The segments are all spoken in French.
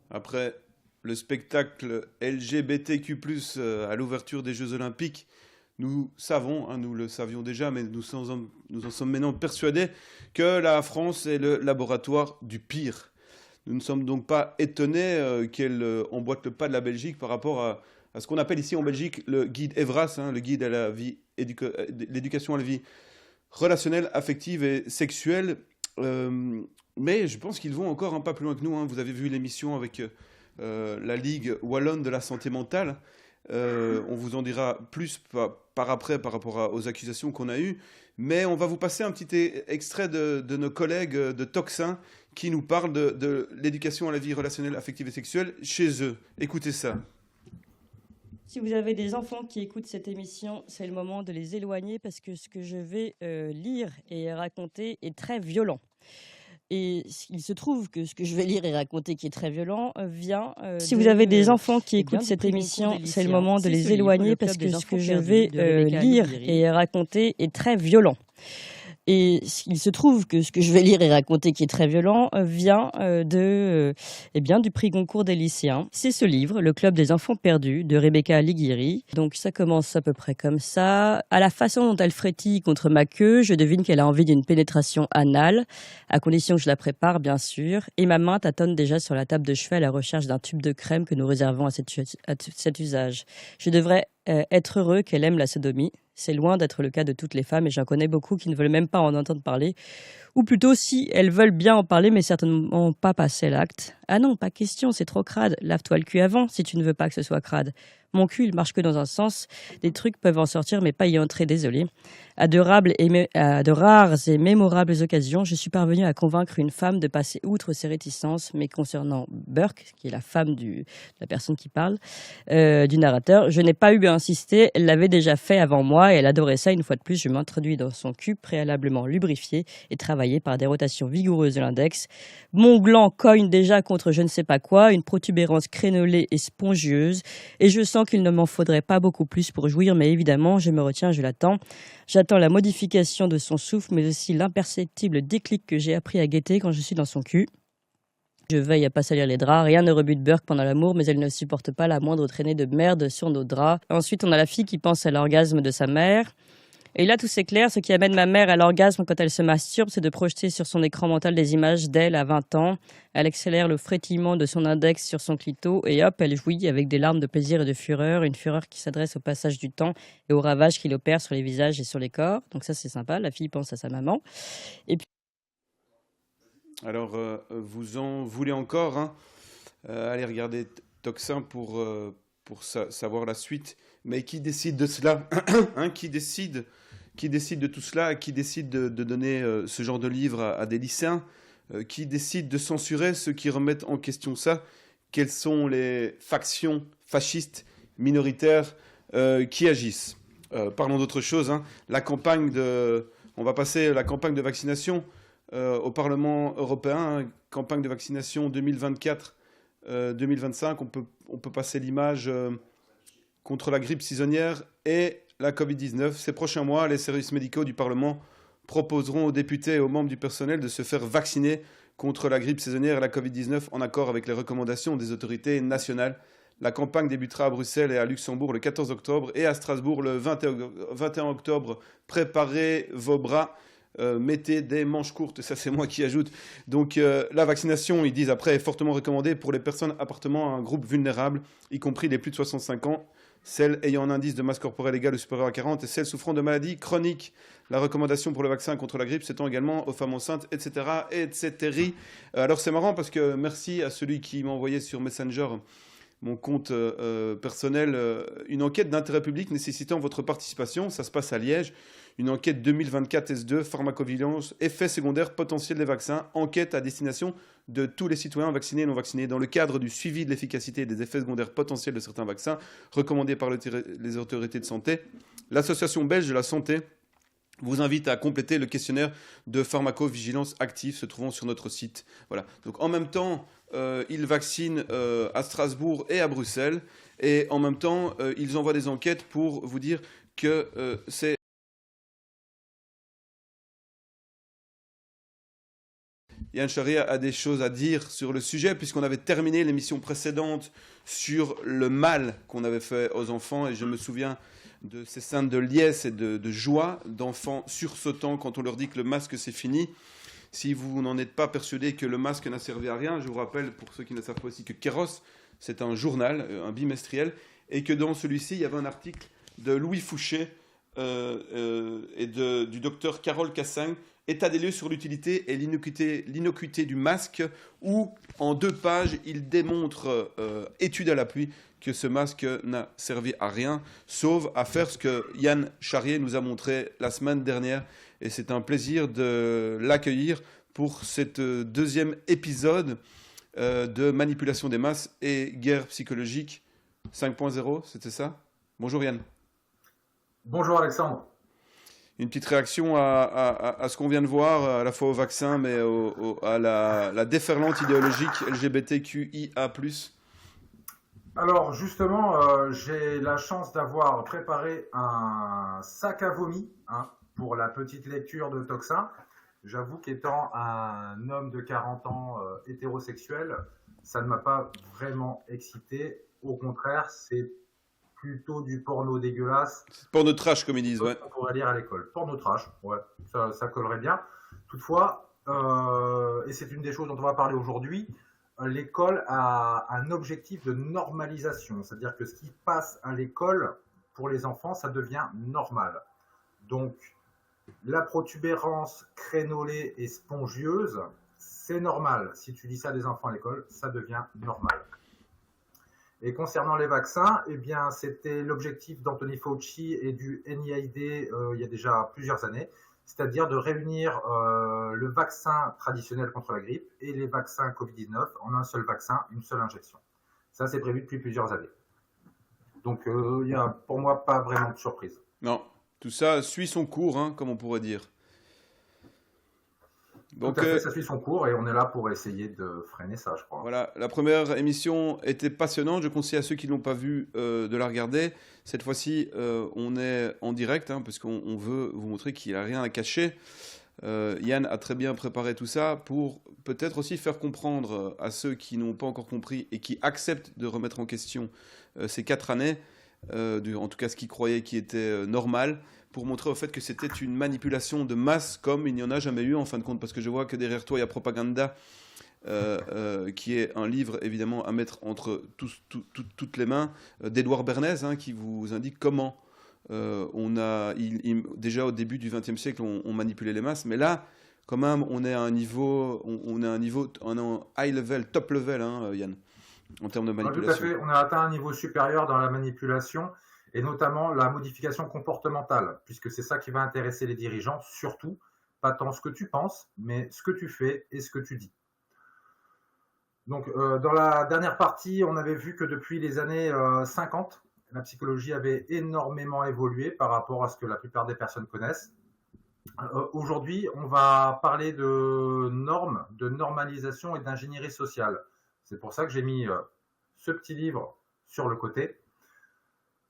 Après le spectacle LGBTQ+, à l'ouverture des Jeux Olympiques, nous savons, hein, nous le savions déjà, mais nous en sommes maintenant persuadés que la France est le laboratoire du pire. Nous ne sommes donc pas étonnés qu'elle emboîte le pas de la Belgique par rapport à ce qu'on appelle ici en Belgique le guide Evras, hein, le guide à la vie, l'éducation à la vie relationnelle, affective et sexuelle. Euh, mais je pense qu'ils vont encore un pas plus loin que nous, hein. Vous avez vu l'émission avec la Ligue Wallonne de la santé mentale. On vous en dira plus par après par rapport aux accusations qu'on a eues. Mais on va vous passer un petit extrait de nos collègues de Toxin qui nous parlent de l'éducation à la vie relationnelle, affective et sexuelle chez eux. Écoutez ça. Si vous avez des enfants qui écoutent cette émission, c'est le moment de les éloigner parce que ce que je vais lire et raconter est très violent. Et il se trouve que ce que je vais lire et raconter qui est très violent vient Si vous avez des enfants qui écoutent cette émission, c'est le moment de les éloigner parce que ce que je vais lire et raconter est très violent. Et il se trouve que ce que je vais lire et raconter, qui est très violent, vient du prix Goncourt des lycéens. C'est ce livre, Le Club des enfants perdus, de Rebecca Alighieri. Donc ça commence à peu près comme ça. À la façon dont elle frétille contre ma queue, je devine qu'elle a envie d'une pénétration anale, à condition que je la prépare, bien sûr. Et ma main tâtonne déjà sur la table de chevet à la recherche d'un tube de crème que nous réservons à cet usage. Je devrais être heureux qu'elle aime la sodomie. C'est loin d'être le cas de toutes les femmes et j'en connais beaucoup qui ne veulent même pas en entendre parler. Ou plutôt, si elles veulent bien en parler, mais certainement pas passer à l'acte. Ah non, pas question, c'est trop crade. Lave-toi le cul avant si tu ne veux pas que ce soit crade. Mon cul, il marche que dans un sens. Des trucs peuvent en sortir, mais pas y entrer, désolé. À de rares et mémorables occasions, je suis parvenue à convaincre une femme de passer outre ses réticences, mais concernant Burke, qui est la femme de la personne qui parle, du narrateur, je n'ai pas eu à insister, elle l'avait déjà fait avant moi et elle adorait ça. Une fois de plus, je m'introduis dans son cul préalablement lubrifié et travaillé par des rotations vigoureuses de l'index. Mon gland cogne déjà contre je ne sais pas quoi, une protubérance crénelée et spongieuse, et je sens qu'il ne m'en faudrait pas beaucoup plus pour jouir, mais évidemment, je me retiens, je l'attends. J'attends la modification de son souffle, mais aussi l'imperceptible déclic que j'ai appris à guetter quand je suis dans son cul. Je veille à pas salir les draps. Rien ne rebute Burke pendant l'amour, mais elle ne supporte pas la moindre traînée de merde sur nos draps. Ensuite, on a la fille qui pense à l'orgasme de sa mère. Et là, tout s'éclaire. Ce qui amène ma mère à l'orgasme quand elle se masturbe, c'est de projeter sur son écran mental des images d'elle à 20 ans. Elle accélère le frétillement de son index sur son clito et hop, elle jouit avec des larmes de plaisir et de fureur. Une fureur qui s'adresse au passage du temps et au ravage qu'il opère sur les visages et sur les corps. Donc ça, c'est sympa. La fille pense à sa maman. Et puis... Alors, vous en voulez encore, hein? Allez regarder Toxin pour savoir la suite. Mais qui décide de cela? Hein, qui décide de tout cela? Qui décide de donner ce genre de livre à des lycéens? Qui décide de censurer ceux qui remettent en question ça? Quelles sont les factions fascistes minoritaires qui agissent? Parlons d'autre chose, hein. On va passer la campagne de vaccination au Parlement européen, hein, campagne de vaccination 2024-2025. On peut passer l'image contre la grippe saisonnière et la Covid-19. Ces prochains mois, les services médicaux du Parlement proposeront aux députés et aux membres du personnel de se faire vacciner contre la grippe saisonnière et la Covid-19 en accord avec les recommandations des autorités nationales. La campagne débutera à Bruxelles et à Luxembourg le 14 octobre et à Strasbourg le 21 octobre. Préparez vos bras. Mettez des manches courtes, ça c'est moi qui ajoute. Donc la vaccination, ils disent après, est fortement recommandée pour les personnes appartenant à un groupe vulnérable, y compris les plus de 65 ans, celles ayant un indice de masse corporelle égal ou supérieur à 40 et celles souffrant de maladies chroniques. La recommandation pour le vaccin contre la grippe s'étend également aux femmes enceintes, etc. etc. Alors c'est marrant parce que merci à celui qui m'a envoyé sur Messenger mon compte personnel, une enquête d'intérêt public nécessitant votre participation. Ça se passe à Liège. Une enquête 2024 S2, pharmacovigilance, effets secondaires potentiels des vaccins, enquête à destination de tous les citoyens vaccinés et non vaccinés dans le cadre du suivi de l'efficacité et des effets secondaires potentiels de certains vaccins recommandés par les autorités de santé. L'Association belge de la santé vous invite à compléter le questionnaire de pharmacovigilance active se trouvant sur notre site. Voilà. Donc en même temps, ils vaccinent à Strasbourg et à Bruxelles, et en même temps, ils envoient des enquêtes pour vous dire que c'est Yann Charrier a des choses à dire sur le sujet, puisqu'on avait terminé l'émission précédente sur le mal qu'on avait fait aux enfants, et je me souviens de ces scènes de liesse et de joie d'enfants sursautant quand on leur dit que le masque c'est fini. Si vous n'en êtes pas persuadé que le masque n'a servi à rien, je vous rappelle, pour ceux qui ne savent pas aussi, que Kéros, c'est un journal, un bimestriel, et que dans celui-ci, il y avait un article de Louis Fouché et du docteur Carole Cassin, état des lieux sur l'utilité et l'innocuité du masque, où en 2 pages, il démontre, étude à l'appui, que ce masque n'a servi à rien, sauf à faire ce que Yann Charrier nous a montré la semaine dernière. Et c'est un plaisir de l'accueillir pour cet 2e épisode de manipulation des masses et guerre psychologique 5.0, c'était ça? Bonjour Yann. Bonjour Alexandre. Une petite réaction à ce qu'on vient de voir, à la fois au vaccin, mais à la déferlante idéologique LGBTQIA+. Alors justement, j'ai la chance d'avoir préparé un sac à vomi pour la petite lecture de Toxin. J'avoue qu'étant un homme de 40 ans hétérosexuel, ça ne m'a pas vraiment excité. Au contraire, c'est plutôt du porno dégueulasse. Porno trash, comme ils disent, ouais. On pourrait lire à l'école. Porno trash, ouais, ça collerait bien. Toutefois, et c'est une des choses dont on va parler aujourd'hui, l'école a un objectif de normalisation. C'est-à-dire que ce qui passe à l'école, pour les enfants, ça devient normal. Donc, la protubérance crénolée et spongieuse, c'est normal. Si tu dis ça à des enfants à l'école, ça devient normal. Et concernant les vaccins, eh bien, c'était l'objectif d'Anthony Fauci et du NIAID il y a déjà plusieurs années, c'est-à-dire de réunir le vaccin traditionnel contre la grippe et les vaccins Covid-19 en un seul vaccin, une seule injection. Ça, c'est prévu depuis plusieurs années. Donc, il n'y a pour moi pas vraiment de surprise. Non, tout ça suit son cours, comme on pourrait dire. Donc, tout à fait, ça suit son cours et on est là pour essayer de freiner ça, je crois. Voilà, la première émission était passionnante. Je conseille à ceux qui ne l'ont pas vue de la regarder. Cette fois-ci, on est en direct, parce qu'on veut vous montrer qu'il n'y a rien à cacher. Yann a très bien préparé tout ça pour peut-être aussi faire comprendre à ceux qui n'ont pas encore compris et qui acceptent de remettre en question ces 4 années, en tout cas ce qu'ils croyaient qui était normal, pour montrer au fait que c'était une manipulation de masse comme il n'y en a jamais eu en fin de compte, parce que je vois que derrière toi il y a Propaganda, qui est un livre évidemment à mettre entre toutes les mains, d'Édouard Bernays, qui vous indique comment déjà au début du XXe siècle on manipulait les masses, mais là quand même on est à un niveau, un high level, top level, Yann, en termes de manipulation. Tout à fait, on a atteint un niveau supérieur dans la manipulation, et notamment la modification comportementale, puisque c'est ça qui va intéresser les dirigeants, surtout, pas tant ce que tu penses, mais ce que tu fais et ce que tu dis. Donc, dans la dernière partie, on avait vu que depuis les années 50, la psychologie avait énormément évolué par rapport à ce que la plupart des personnes connaissent. Aujourd'hui, on va parler de normes, de normalisation et d'ingénierie sociale. C'est pour ça que j'ai mis ce petit livre sur le côté.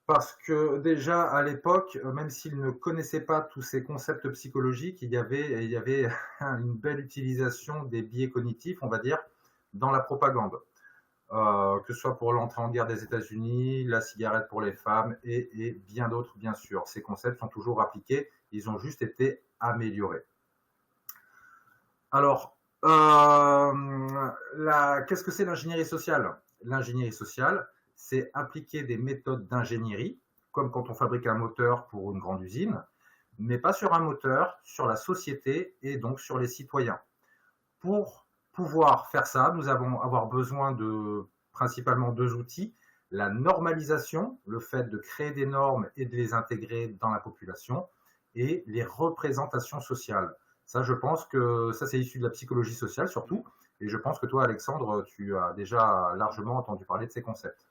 Parce que déjà à l'époque, même s'ils ne connaissaient pas tous ces concepts psychologiques, il y avait une belle utilisation des biais cognitifs, on va dire, dans la propagande. Que ce soit pour l'entrée en guerre des États-Unis, la cigarette pour les femmes et bien d'autres, bien sûr. Ces concepts sont toujours appliqués, ils ont juste été améliorés. Alors, qu'est-ce que c'est l'ingénierie sociale? L'ingénierie sociale, c'est appliquer des méthodes d'ingénierie, comme quand on fabrique un moteur pour une grande usine, mais pas sur un moteur, sur la société et donc sur les citoyens. Pour pouvoir faire ça, nous allons avoir besoin de principalement 2 outils. La normalisation, le fait de créer des normes et de les intégrer dans la population, et les représentations sociales. Ça, je pense que ça, c'est issu de la psychologie sociale surtout, et je pense que toi, Alexandre, tu as déjà largement entendu parler de ces concepts.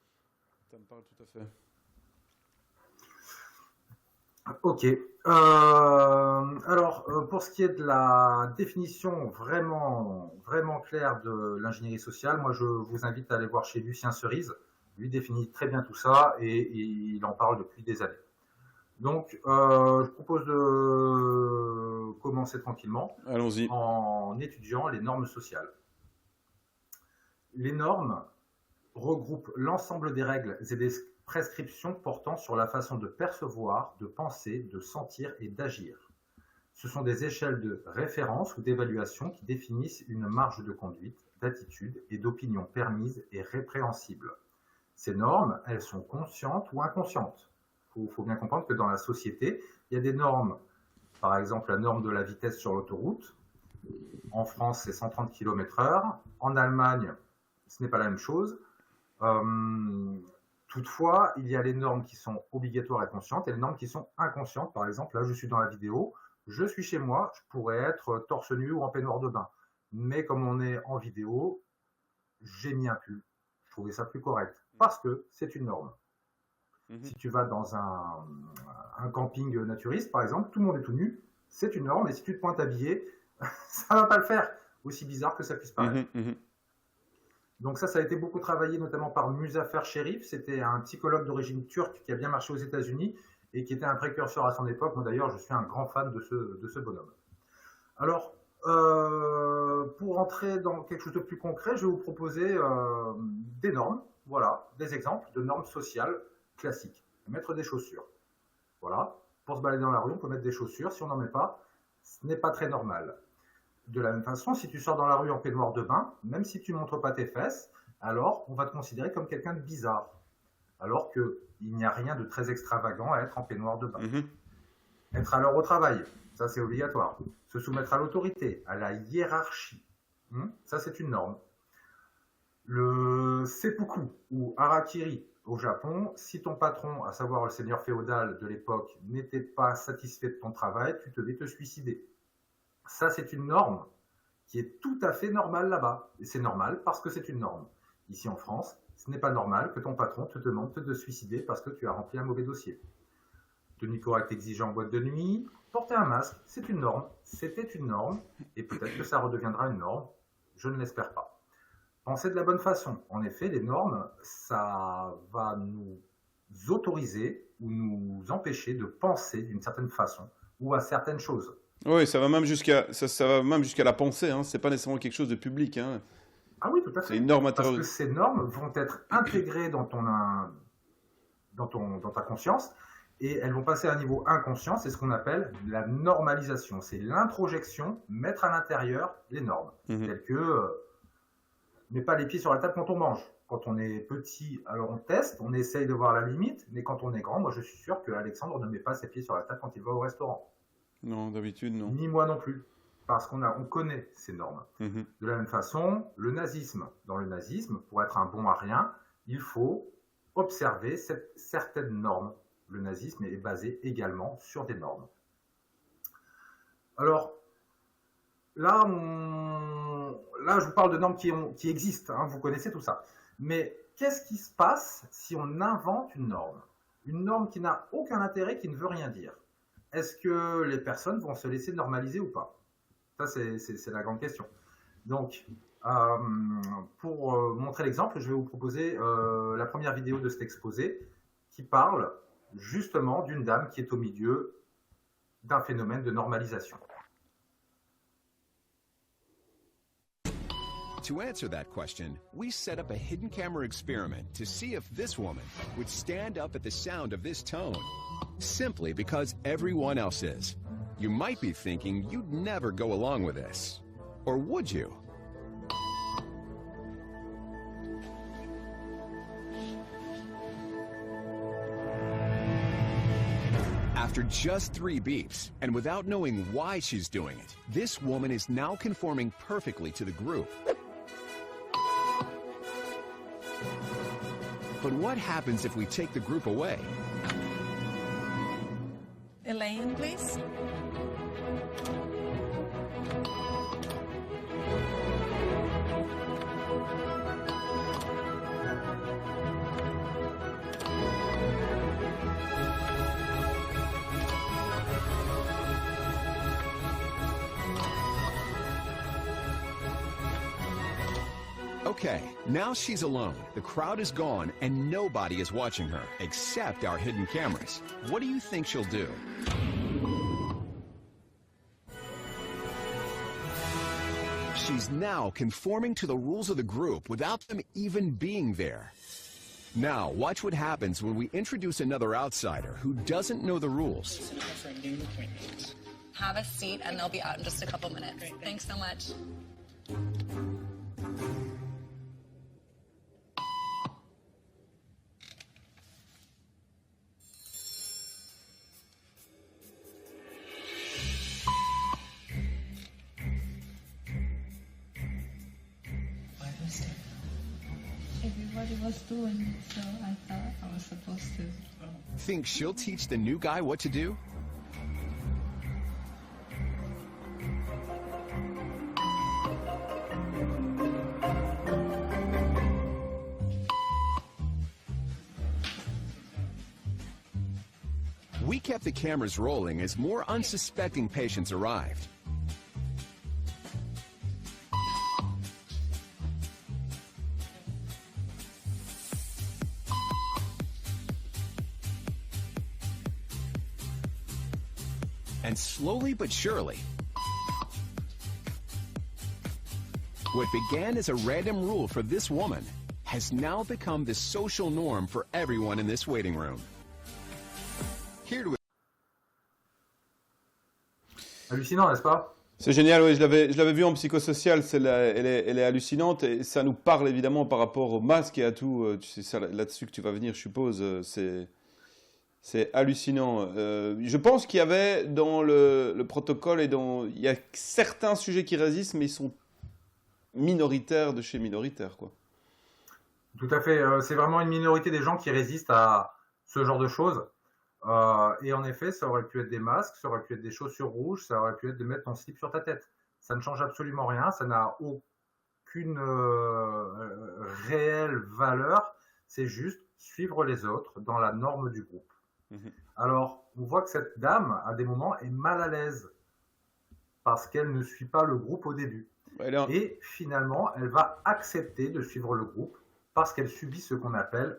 Ça me parle tout à fait. Ok. Alors, pour ce qui est de la définition vraiment, vraiment claire de l'ingénierie sociale, moi, je vous invite à aller voir chez Lucien Cerise. Lui définit très bien tout ça et il en parle depuis des années. Donc, je propose de commencer tranquillement. Allons-y. En étudiant les normes sociales. Les normes regroupent l'ensemble des règles et des prescriptions portant sur la façon de percevoir, de penser, de sentir et d'agir. Ce sont des échelles de référence ou d'évaluation qui définissent une marge de conduite, d'attitude et d'opinion permise et répréhensible. Ces normes, elles sont conscientes ou inconscientes. Il faut bien comprendre que dans la société, il y a des normes. Par exemple, la norme de la vitesse sur l'autoroute. En France, c'est 130 km/h. En Allemagne, ce n'est pas la même chose. Toutefois, il y a les normes qui sont obligatoires et conscientes et les normes qui sont inconscientes. Par exemple, là, je suis dans la vidéo, je suis chez moi, je pourrais être torse nu ou en peignoir de bain. Mais comme on est en vidéo, j'ai mis un pull. Je trouvais ça plus correct parce que c'est une norme. Si tu vas dans un camping naturiste, par exemple, tout le monde est tout nu, c'est une norme, et si tu te pointes habillé, ça ne va pas le faire, aussi bizarre que ça puisse paraître. Donc ça a été beaucoup travaillé, notamment par Muzaffer Sherif. C'était un psychologue d'origine turque qui a bien marché aux États-Unis et qui était un précurseur à son époque. Moi d'ailleurs, je suis un grand fan de ce bonhomme. Alors, pour entrer dans quelque chose de plus concret, je vais vous proposer des normes, voilà, des exemples de normes sociales classiques. Mettre des chaussures. Voilà. Pour se balader dans la rue, on peut mettre des chaussures. Si on n'en met pas, ce n'est pas très normal. De la même façon, si tu sors dans la rue en peignoir de bain, même si tu ne montres pas tes fesses, alors on va te considérer comme quelqu'un de bizarre. Alors qu'il n'y a rien de très extravagant à être en peignoir de bain. Être à l'heure au travail, ça c'est obligatoire. Se soumettre à l'autorité, à la hiérarchie, ça c'est une norme. Le seppuku ou harakiri au Japon, si ton patron, à savoir le seigneur féodal de l'époque, n'était pas satisfait de ton travail, tu devais te suicider. Ça, c'est une norme qui est tout à fait normale là-bas. Et c'est normal parce que c'est une norme. Ici en France, ce n'est pas normal que ton patron te demande de te suicider parce que tu as rempli un mauvais dossier. Tenue correcte exigée en boîte de nuit, porter un masque, c'est une norme. C'était une norme et peut-être que ça redeviendra une norme. Je ne l'espère pas. Penser de la bonne façon. En effet, les normes, ça va nous autoriser ou nous empêcher de penser d'une certaine façon ou à certaines choses. Oui, ça va même jusqu'à la pensée. Hein. C'est pas nécessairement quelque chose de public. Hein. Ah oui, tout à fait. C'est une norme Parce que ces normes vont être intégrées dans ta conscience et elles vont passer à un niveau inconscient. C'est ce qu'on appelle la normalisation. C'est l'introjection, mettre à l'intérieur les normes. Telles que ne pas les pieds sur la table quand on mange. Quand on est petit, alors on teste, on essaye de voir la limite, mais quand on est grand, moi je suis sûr que Alexandre ne met pas ses pieds sur la table quand il va au restaurant. Non, d'habitude, non. Ni moi non plus, parce qu'on connaît ces normes. De la même façon, le nazisme. Dans le nazisme, pour être un bon à rien, il faut observer certaines normes. Le nazisme est basé également sur des normes. Alors, là, je vous parle de normes qui existent, hein, vous connaissez tout ça. Mais qu'est-ce qui se passe si on invente une norme? Une norme qui n'a aucun intérêt, qui ne veut rien dire. Est-ce que les personnes vont se laisser normaliser ou pas? Ça, c'est la grande question. Donc, pour montrer l'exemple, je vais vous proposer la première vidéo de cet exposé qui parle justement d'une dame qui est au milieu d'un phénomène de normalisation. To answer that question, we set up a hidden camera experiment to see if this woman would stand up at the sound of this tone, simply because everyone else is. You might be thinking you'd never go along with this. Or would you? After just 3 beeps, and without knowing why she's doing it, this woman is now conforming perfectly to the group. But what happens if we take the group away? Elaine, please. Okay, now she's alone. The crowd is gone and nobody is watching her except our hidden cameras. What do you think she'll do? She's now conforming to the rules of the group without them even being there. Now, watch what happens when we introduce another outsider who doesn't know the rules. Have a seat, and they'll be out in just a couple minutes. Great, thanks so much. Everybody was doing it, so I thought I was supposed to. Think she'll teach the new guy what to do? We kept the cameras rolling as more unsuspecting patients arrived. And slowly but surely, what began as a random rule for this woman has now become the social norm for everyone in this waiting room. Here to Hallucinant, n'est-ce pas? C'est génial, oui, je l'avais vu en psychosocial, elle est hallucinante et ça nous parle évidemment par rapport au masque et à tout. C'est ça là-dessus que tu vas venir, je suppose. C'est hallucinant. Je pense qu'il y avait dans le protocole il y a certains sujets qui résistent, mais ils sont minoritaires de chez minoritaires, quoi. Tout à fait. C'est vraiment une minorité des gens qui résistent à ce genre de choses. Et en effet, ça aurait pu être des masques, ça aurait pu être des chaussures rouges, ça aurait pu être de mettre ton slip sur ta tête. Ça ne change absolument rien, ça n'a aucune réelle valeur. C'est juste suivre les autres dans la norme du groupe. Alors, on voit que cette dame, à des moments, est mal à l'aise parce qu'elle ne suit pas le groupe au début. Et finalement, elle va accepter de suivre le groupe parce qu'elle subit ce qu'on appelle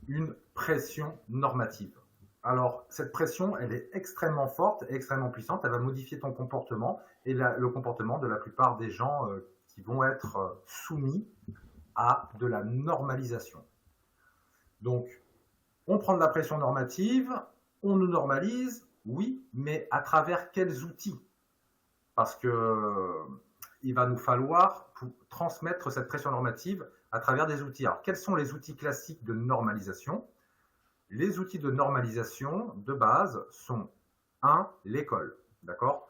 une pression normative. Alors, cette pression, elle est extrêmement forte, extrêmement puissante. Elle va modifier ton comportement et le comportement de la plupart des gens qui vont être soumis à de la normalisation. Donc, on prend de la pression normative, on nous normalise, oui, mais à travers quels outils? Parce que il va nous falloir transmettre cette pression normative à travers des outils. Alors, quels sont les outils classiques de normalisation? Les outils de normalisation de base sont 1. L'école, d'accord?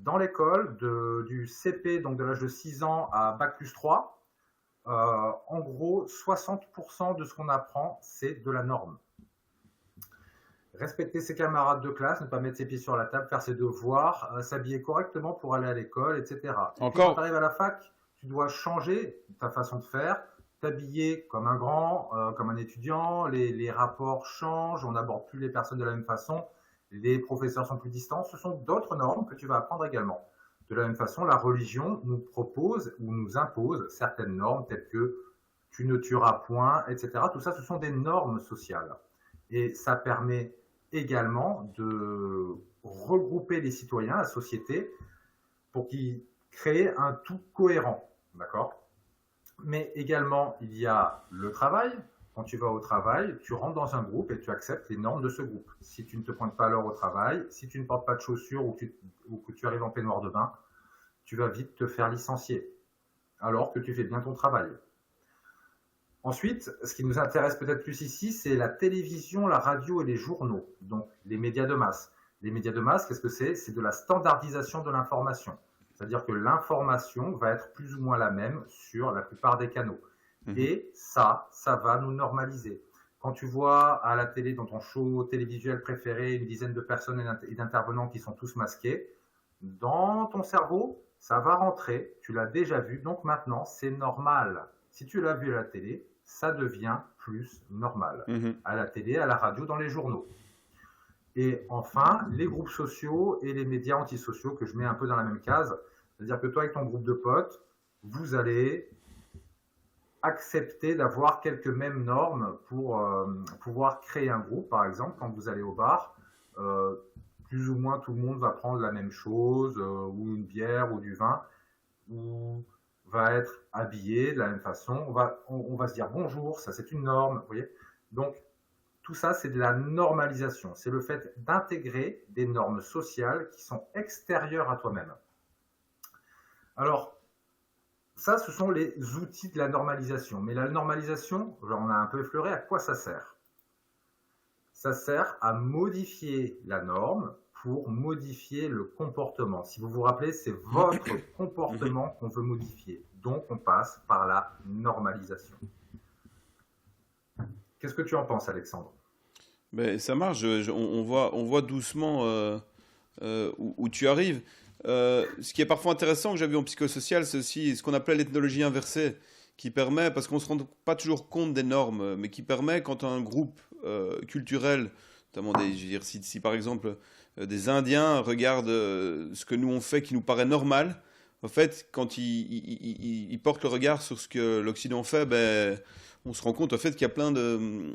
Dans l'école, du CP, donc de l'âge de 6 ans à Bac+3, en gros, 60% de ce qu'on apprend, c'est de la norme. Respecter ses camarades de classe, ne pas mettre ses pieds sur la table, faire ses devoirs, s'habiller correctement pour aller à l'école, etc. Quand tu arrives à la fac, tu dois changer ta façon de faire, t'habiller comme un grand, comme un étudiant, les rapports changent, on n'aborde plus les personnes de la même façon, les professeurs sont plus distants, ce sont d'autres normes que tu vas apprendre également. De la même façon, la religion nous propose ou nous impose certaines normes telles que tu ne tueras point, etc. Tout ça, ce sont des normes sociales. Et ça permet également de regrouper les citoyens, la société, pour qu'ils créent un tout cohérent, d'accord? Mais également, il y a le travail. Quand tu vas au travail, tu rentres dans un groupe et tu acceptes les normes de ce groupe. Si tu ne te pointes pas à l'heure au travail, si tu ne portes pas de chaussures ou que tu arrives en peignoir de bain, tu vas vite te faire licencier, alors que tu fais bien ton travail. Ensuite, ce qui nous intéresse peut-être plus ici, c'est la télévision, la radio et les journaux, donc les médias de masse. Les médias de masse, qu'est-ce que c'est? C'est de la standardisation de l'information. C'est-à-dire que l'information va être plus ou moins la même sur la plupart des canaux. Et ça va nous normaliser. Quand tu vois à la télé, dans ton show télévisuel préféré, une dizaine de personnes et d'intervenants qui sont tous masqués, dans ton cerveau, ça va rentrer, tu l'as déjà vu, donc maintenant, c'est normal. Si tu l'as vu à la télé, ça devient plus normal. À la télé, à la radio, dans les journaux. Et enfin, les groupes sociaux et les médias antisociaux que je mets un peu dans la même case. C'est-à-dire que toi, avec ton groupe de potes, vous allez accepter d'avoir quelques mêmes normes pour pouvoir créer un groupe. Par exemple, quand vous allez au bar, plus ou moins tout le monde va prendre la même chose, ou une bière ou du vin, ou va être habillé de la même façon. On va se dire bonjour, ça c'est une norme, vous voyez. Donc, tout ça, c'est de la normalisation. C'est le fait d'intégrer des normes sociales qui sont extérieures à toi-même. Alors, ça, ce sont les outils de la normalisation. Mais la normalisation, on a un peu effleuré, à quoi ça sert? Ça sert à modifier la norme pour modifier le comportement. Si vous vous rappelez, c'est votre comportement qu'on veut modifier. Donc, on passe par la normalisation. Qu'est-ce que tu en penses, Alexandre? Ben, ça marche, on voit doucement où tu arrives. Ce qui est parfois intéressant que j'ai vu en psychosocial, c'est aussi ce qu'on appelait l'ethnologie inversée, qui permet, parce qu'on ne se rend pas toujours compte des normes, mais qui permet quand un groupe culturel, notamment je veux dire, si par exemple des Indiens regardent ce que nous on fait qui nous paraît normal, en fait, quand ils portent le regard sur ce que l'Occident fait, ben, on se rend compte en fait qu'il y a plein de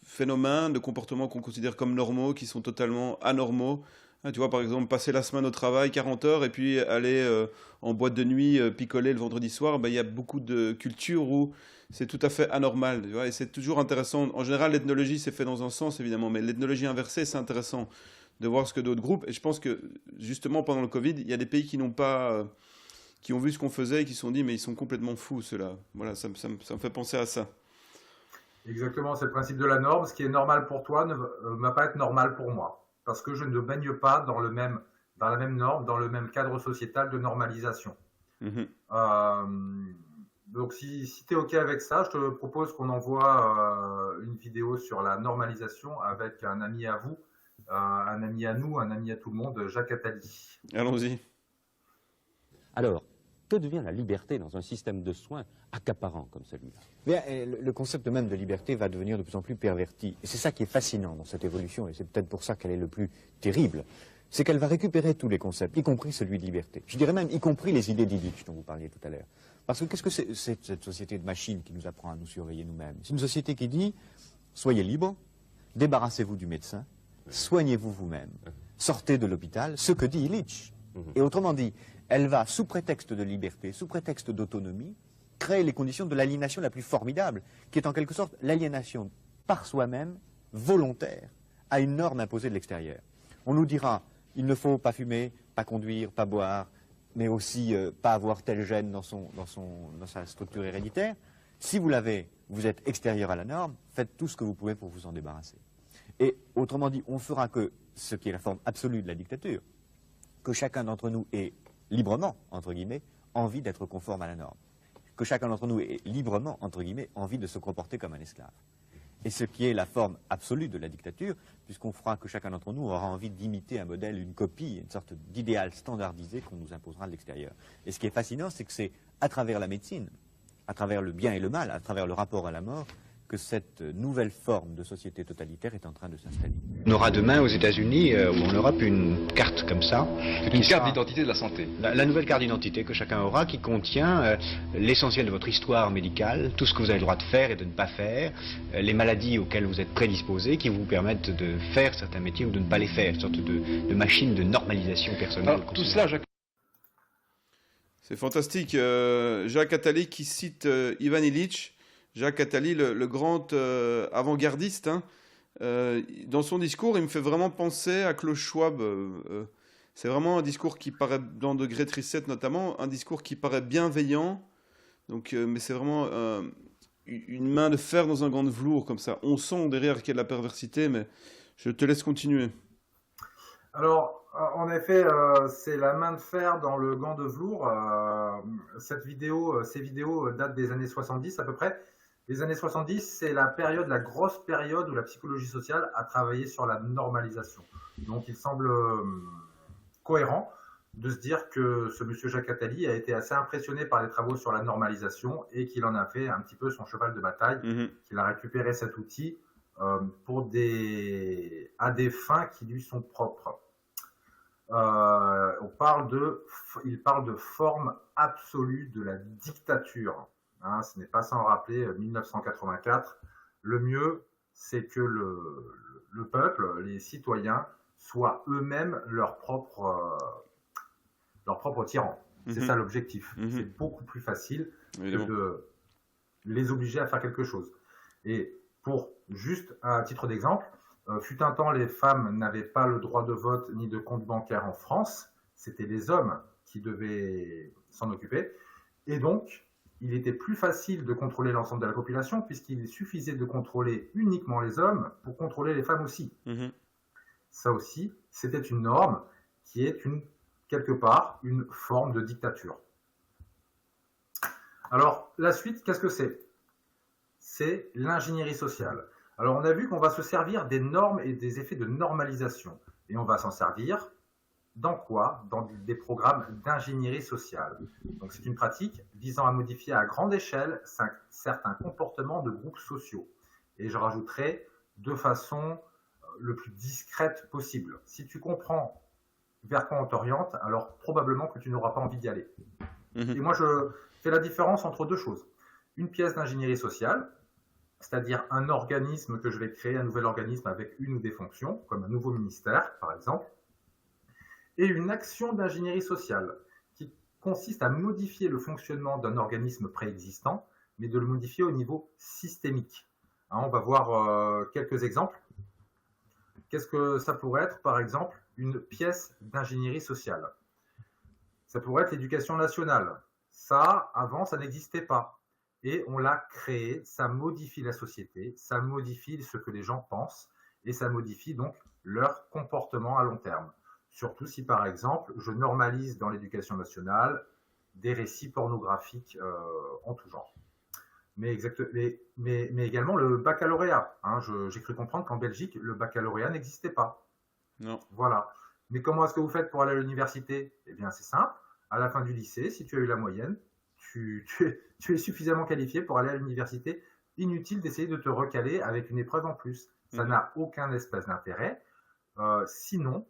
phénomènes, de comportements qu'on considère comme normaux, qui sont totalement anormaux. Hein, tu vois, par exemple, passer la semaine au travail, 40 heures, et puis aller en boîte de nuit, picoler le vendredi soir, ben, il y a beaucoup de cultures où c'est tout à fait anormal. Tu vois, et c'est toujours intéressant. En général, l'ethnologie, c'est fait dans un sens, évidemment, mais l'ethnologie inversée, c'est intéressant de voir ce que d'autres groupes. Et je pense que, justement, pendant le Covid, il y a des pays qui n'ont pas... qui ont vu ce qu'on faisait et qui se sont dit, mais ils sont complètement fous, ceux-là. Voilà, ça me fait penser à ça. Exactement, c'est le principe de la norme. Ce qui est normal pour toi ne va pas être normal pour moi, parce que je ne baigne pas dans la même norme, dans le même cadre sociétal de normalisation. Donc, si tu es OK avec ça, je te propose qu'on envoie une vidéo sur la normalisation avec un ami à vous, un ami à nous, un ami à tout le monde, Jacques Attali. Allons-y. Alors, que devient la liberté dans un système de soins accaparant comme celui-là? Bien, le concept même de liberté va devenir de plus en plus perverti. Et c'est ça qui est fascinant dans cette évolution, et c'est peut-être pour ça qu'elle est le plus terrible. C'est qu'elle va récupérer tous les concepts, y compris celui de liberté. Je dirais même y compris les idées d'Illich dont vous parliez tout à l'heure. Parce que qu'est-ce que c'est cette société de machines qui nous apprend à nous surveiller nous-mêmes? C'est une société qui dit, soyez libres, débarrassez-vous du médecin, soignez-vous vous-même, sortez de l'hôpital, ce que dit Illich. Et autrement dit, elle va, sous prétexte de liberté, sous prétexte d'autonomie, créer les conditions de l'aliénation la plus formidable, qui est en quelque sorte l'aliénation par soi-même, volontaire, à une norme imposée de l'extérieur. On nous dira, il ne faut pas fumer, pas conduire, pas boire, mais aussi pas avoir tel gène dans sa structure héréditaire. Si vous l'avez, vous êtes extérieur à la norme, faites tout ce que vous pouvez pour vous en débarrasser. Et autrement dit, on fera que ce qui est la forme absolue de la dictature, que chacun d'entre nous ait librement, entre guillemets, envie d'être conforme à la norme. Que chacun d'entre nous ait librement, entre guillemets, envie de se comporter comme un esclave. Et ce qui est la forme absolue de la dictature, puisqu'on fera que chacun d'entre nous aura envie d'imiter un modèle, une copie, une sorte d'idéal standardisé qu'on nous imposera de l'extérieur. Et ce qui est fascinant, c'est que c'est à travers la médecine, à travers le bien et le mal, à travers le rapport à la mort, que cette nouvelle forme de société totalitaire est en train de s'installer. On aura demain aux États-Unis ou en Europe une carte comme ça. Une carte d'identité de la santé. La nouvelle carte d'identité que chacun aura qui contient l'essentiel de votre histoire médicale, tout ce que vous avez le droit de faire et de ne pas faire, les maladies auxquelles vous êtes prédisposé qui vous permettent de faire certains métiers ou de ne pas les faire, une sorte de machine de normalisation personnelle. Alors, tout cela, Jacques. C'est fantastique. Jacques Attali qui cite Ivan Illich. Jacques Attali, le grand avant-gardiste, hein, dans son discours, il me fait vraiment penser à Klaus Schwab. C'est vraiment un discours qui paraît, dans Degré Tristesse notamment, un discours qui paraît bienveillant. Donc, mais c'est vraiment une main de fer dans un gant de velours, comme ça. On sent derrière qu'il y a de la perversité, mais je te laisse continuer. Alors, en effet, c'est la main de fer dans le gant de velours. Ces vidéos datent des années 70 à peu près. Les années 70, c'est la grosse période où la psychologie sociale a travaillé sur la normalisation. Donc, il semble cohérent de se dire que ce monsieur Jacques Attali a été assez impressionné par les travaux sur la normalisation et qu'il en a fait un petit peu son cheval de bataille, qu'il a récupéré cet outil à des fins qui lui sont propres. il parle de forme absolue de la dictature. Hein, ce n'est pas sans rappeler 1984. Le mieux, c'est que le peuple, les citoyens, soient eux-mêmes leur propre tyran. C'est ça l'objectif. C'est beaucoup plus facile que de les obliger à faire quelque chose. Et pour juste un titre d'exemple, fut un temps, les femmes n'avaient pas le droit de vote ni de compte bancaire en France. C'était les hommes qui devaient s'en occuper. Et donc, il était plus facile de contrôler l'ensemble de la population puisqu'il suffisait de contrôler uniquement les hommes pour contrôler les femmes aussi. Ça aussi, c'était une norme qui est quelque part une forme de dictature. Alors, la suite, qu'est-ce que c'est? C'est l'ingénierie sociale. Alors, on a vu qu'on va se servir des normes et des effets de normalisation. Et on va s'en servir dans quoi? Dans des programmes d'ingénierie sociale. Donc, c'est une pratique visant à modifier à grande échelle certains comportements de groupes sociaux. Et je rajouterai de façon le plus discrète possible. Si tu comprends vers quoi on t'oriente, alors probablement que tu n'auras pas envie d'y aller. Et moi, je fais la différence entre deux choses. Une pièce d'ingénierie sociale, c'est-à-dire un organisme que je vais créer, un nouvel organisme avec une ou des fonctions, comme un nouveau ministère, par exemple, et une action d'ingénierie sociale qui consiste à modifier le fonctionnement d'un organisme préexistant, mais de le modifier au niveau systémique. Hein, on va voir quelques exemples. Qu'est-ce que ça pourrait être, par exemple, une pièce d'ingénierie sociale? Ça pourrait être l'éducation nationale. Ça, avant, ça n'existait pas. Et on l'a créé, ça modifie la société, ça modifie ce que les gens pensent, et ça modifie donc leur comportement à long terme. Surtout si, par exemple, je normalise dans l'éducation nationale des récits pornographiques en tout genre. Mais également le baccalauréat. Hein, j'ai cru comprendre qu'en Belgique, le baccalauréat n'existait pas. Non. Voilà. Mais comment est-ce que vous faites pour aller à l'université? Eh bien, c'est simple. À la fin du lycée, si tu as eu la moyenne, tu es suffisamment qualifié pour aller à l'université. Inutile d'essayer de te recaler avec une épreuve en plus. Ça n'a aucun espèce d'intérêt. Sinon,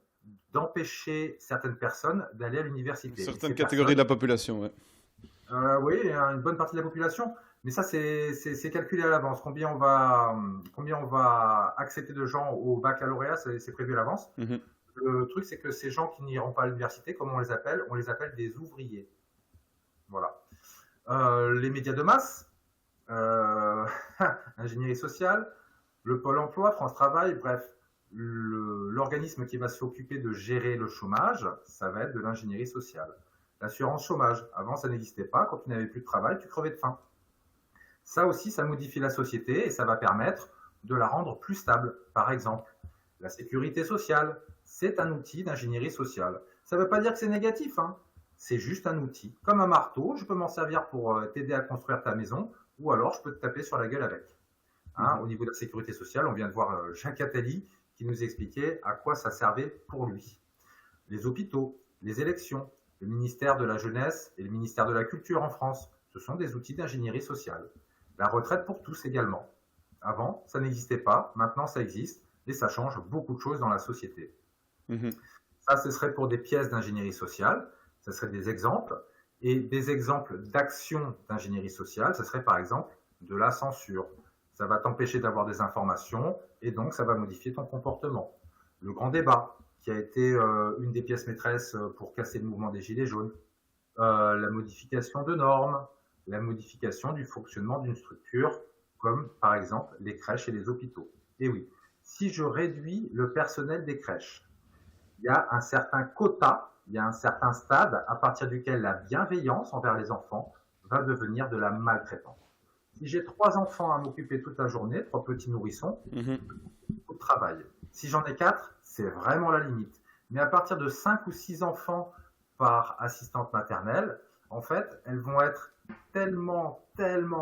d'empêcher certaines personnes d'aller à l'université. Certaines catégories de la population, ouais. Oui, une bonne partie de la population. Mais ça, c'est calculé à l'avance. Combien on va accepter de gens au baccalauréat, c'est prévu à l'avance. Le truc, c'est que ces gens qui n'iront pas à l'université, comment on les appelle? On les appelle des ouvriers. Voilà. Les médias de masse, ingénierie sociale, le Pôle emploi, France Travail, bref, l'organisme qui va s'occuper de gérer le chômage, ça va être de l'ingénierie sociale. L'assurance chômage, avant ça n'existait pas, quand tu n'avais plus de travail, tu crevais de faim. Ça aussi, ça modifie la société et ça va permettre de la rendre plus stable. Par exemple, la sécurité sociale, c'est un outil d'ingénierie sociale. Ça ne veut pas dire que c'est négatif, hein. C'est juste un outil. Comme un marteau, je peux m'en servir pour t'aider à construire ta maison, ou alors je peux te taper sur la gueule avec. Hein, au niveau de la sécurité sociale, on vient de voir Jacques Attali qui nous expliquait à quoi ça servait pour lui. Les hôpitaux, les élections, le ministère de la Jeunesse et le ministère de la Culture en France, ce sont des outils d'ingénierie sociale. La retraite pour tous également. Avant, ça n'existait pas, maintenant ça existe, et ça change beaucoup de choses dans la société. Ça, ce serait pour des pièces d'ingénierie sociale, ça serait des exemples, et des exemples d'actions d'ingénierie sociale, ça serait par exemple de la censure. Ça va t'empêcher d'avoir des informations, et donc ça va modifier ton comportement. Le grand débat, qui a été une des pièces maîtresses pour casser le mouvement des Gilets jaunes. La modification de normes, la modification du fonctionnement d'une structure, comme par exemple les crèches et les hôpitaux. Et oui, si je réduis le personnel des crèches, il y a un certain quota, il y a un certain stade à partir duquel la bienveillance envers les enfants va devenir de la maltraitance. Si j'ai 3 enfants à m'occuper toute la journée, 3 petits nourrissons, beaucoup de travail. Si j'en ai 4, c'est vraiment la limite. Mais à partir de 5 ou 6 enfants par assistante maternelle, en fait, elles vont être tellement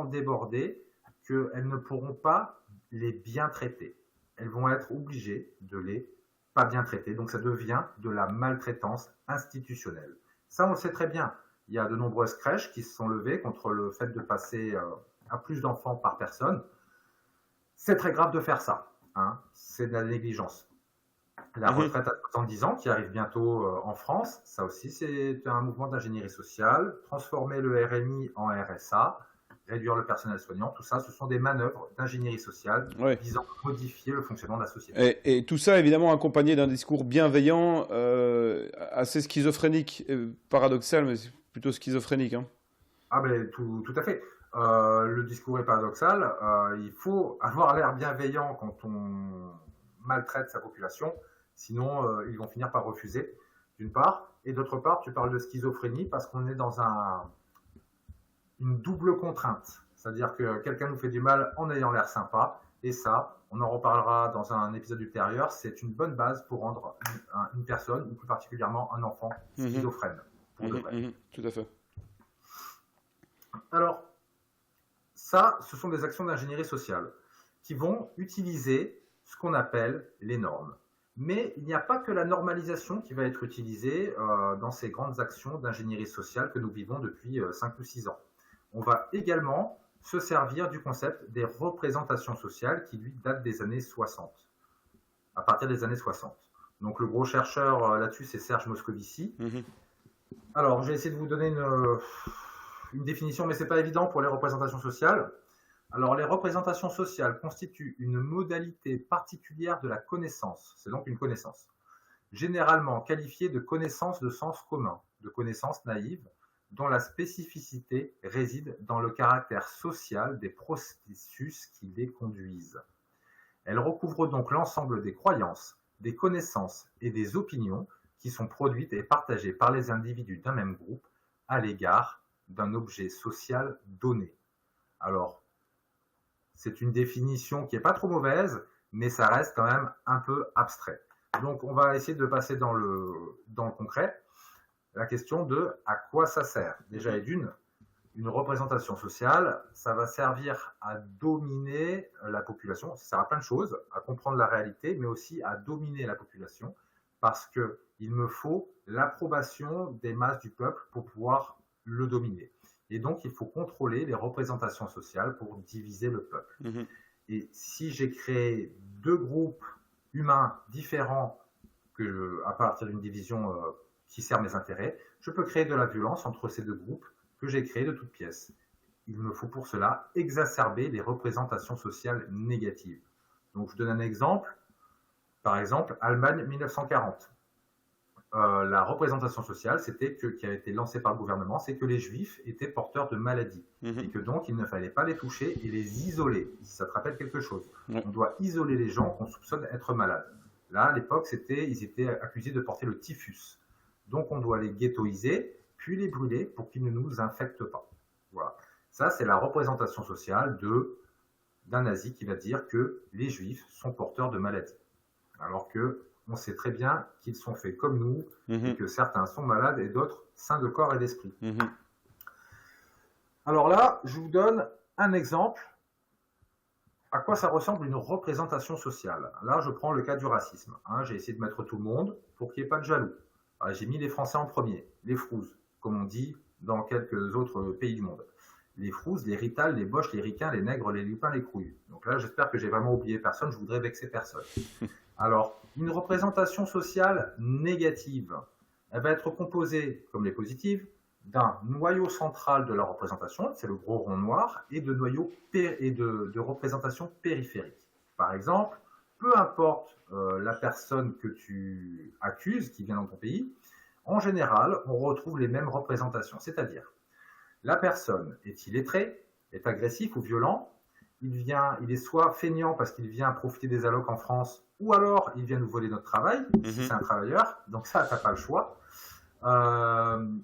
débordées qu'elles ne pourront pas les bien traiter. Elles vont être obligées de les pas bien traiter. Donc ça devient de la maltraitance institutionnelle. Ça, on le sait très bien. Il y a de nombreuses crèches qui se sont levées contre le fait de passer à plus d'enfants par personne. C'est très grave de faire ça. Hein. C'est de la négligence. La retraite à 70 ans qui arrive bientôt en France, ça aussi c'est un mouvement d'ingénierie sociale. Transformer le RMI en RSA, réduire le personnel soignant, tout ça, ce sont des manœuvres d'ingénierie sociale visant à modifier le fonctionnement de la société. Et tout ça évidemment accompagné d'un discours bienveillant, assez schizophrénique, paradoxal, mais c'est plutôt schizophrénique. Hein. Ah ben tout à fait. Le discours est paradoxal. Il faut avoir l'air bienveillant quand on maltraite sa population. Sinon, ils vont finir par refuser, d'une part. Et d'autre part, tu parles de schizophrénie parce qu'on est dans une double contrainte. C'est-à-dire que quelqu'un nous fait du mal en ayant l'air sympa. Et ça, on en reparlera dans un épisode ultérieur, c'est une bonne base pour rendre une personne, ou plus particulièrement un enfant, schizophrène. Pour de vrai. Tout à fait. Alors, ça, ce sont des actions d'ingénierie sociale qui vont utiliser ce qu'on appelle les normes. Mais il n'y a pas que la normalisation qui va être utilisée dans ces grandes actions d'ingénierie sociale que nous vivons depuis 5 ou 6 ans. On va également se servir du concept des représentations sociales qui, lui, date des années 60, à partir des années 60. Donc le gros chercheur là-dessus, c'est Serge Moscovici. Alors, j'ai essayé de vous donner une définition, mais ce n'est pas évident pour les représentations sociales. Alors, les représentations sociales constituent une modalité particulière de la connaissance, c'est donc une connaissance, généralement qualifiée de connaissance de sens commun, de connaissance naïve, dont la spécificité réside dans le caractère social des processus qui les conduisent. Elle recouvre donc l'ensemble des croyances, des connaissances et des opinions qui sont produites et partagées par les individus d'un même groupe à l'égard d'un objet social donné. Alors, c'est une définition qui n'est pas trop mauvaise, mais ça reste quand même un peu abstrait. Donc, on va essayer de passer dans le concret. La question de à quoi ça sert. Déjà, et une représentation sociale, ça va servir à dominer la population. Ça sert à plein de choses, à comprendre la réalité, mais aussi à dominer la population, parce qu'il me faut l'approbation des masses du peuple pour pouvoir le dominer. Et donc, il faut contrôler les représentations sociales pour diviser le peuple. Et si j'ai créé 2 groupes humains différents à partir d'une division qui sert mes intérêts, je peux créer de la violence entre ces 2 groupes que j'ai créés de toutes pièces. Il me faut pour cela exacerber les représentations sociales négatives. Donc, je donne un exemple. Par exemple, Allemagne 1940. La représentation sociale, qui a été lancée par le gouvernement, c'est que les Juifs étaient porteurs de maladies et que donc il ne fallait pas les toucher et les isoler, si ça te rappelle quelque chose. On doit isoler les gens qu'on soupçonne être malades. Là, à l'époque, ils étaient accusés de porter le typhus. Donc, on doit les ghettoiser, puis les brûler pour qu'ils ne nous infectent pas. Voilà. Ça, c'est la représentation sociale d'un nazi qui va dire que les Juifs sont porteurs de maladies. Alors que on sait très bien qu'ils sont faits comme nous, et que certains sont malades et d'autres sains de corps et d'esprit. Alors là, je vous donne un exemple à quoi ça ressemble une représentation sociale. Là, je prends le cas du racisme. J'ai essayé de mettre tout le monde pour qu'il n'y ait pas de jaloux. J'ai mis les Français en premier, les frouzes, comme on dit dans quelques autres pays du monde. Les frouzes, les ritales, les boches, les ricains, les nègres, les lupins, les crouilles. Donc là, j'espère que j'ai vraiment oublié personne, je voudrais vexer personne. Alors, une représentation sociale négative, elle va être composée, comme les positives, d'un noyau central de la représentation, c'est le gros rond noir, et de noyaux de représentation périphérique. Par exemple, peu importe la personne que tu accuses, qui vient dans ton pays, en général, on retrouve les mêmes représentations. C'est-à-dire, la personne est illettrée, est agressif ou violent, il est soit feignant parce qu'il vient profiter des allocs en France, ou alors il vient nous voler notre travail, si c'est un travailleur, donc ça, tu n'as pas le choix.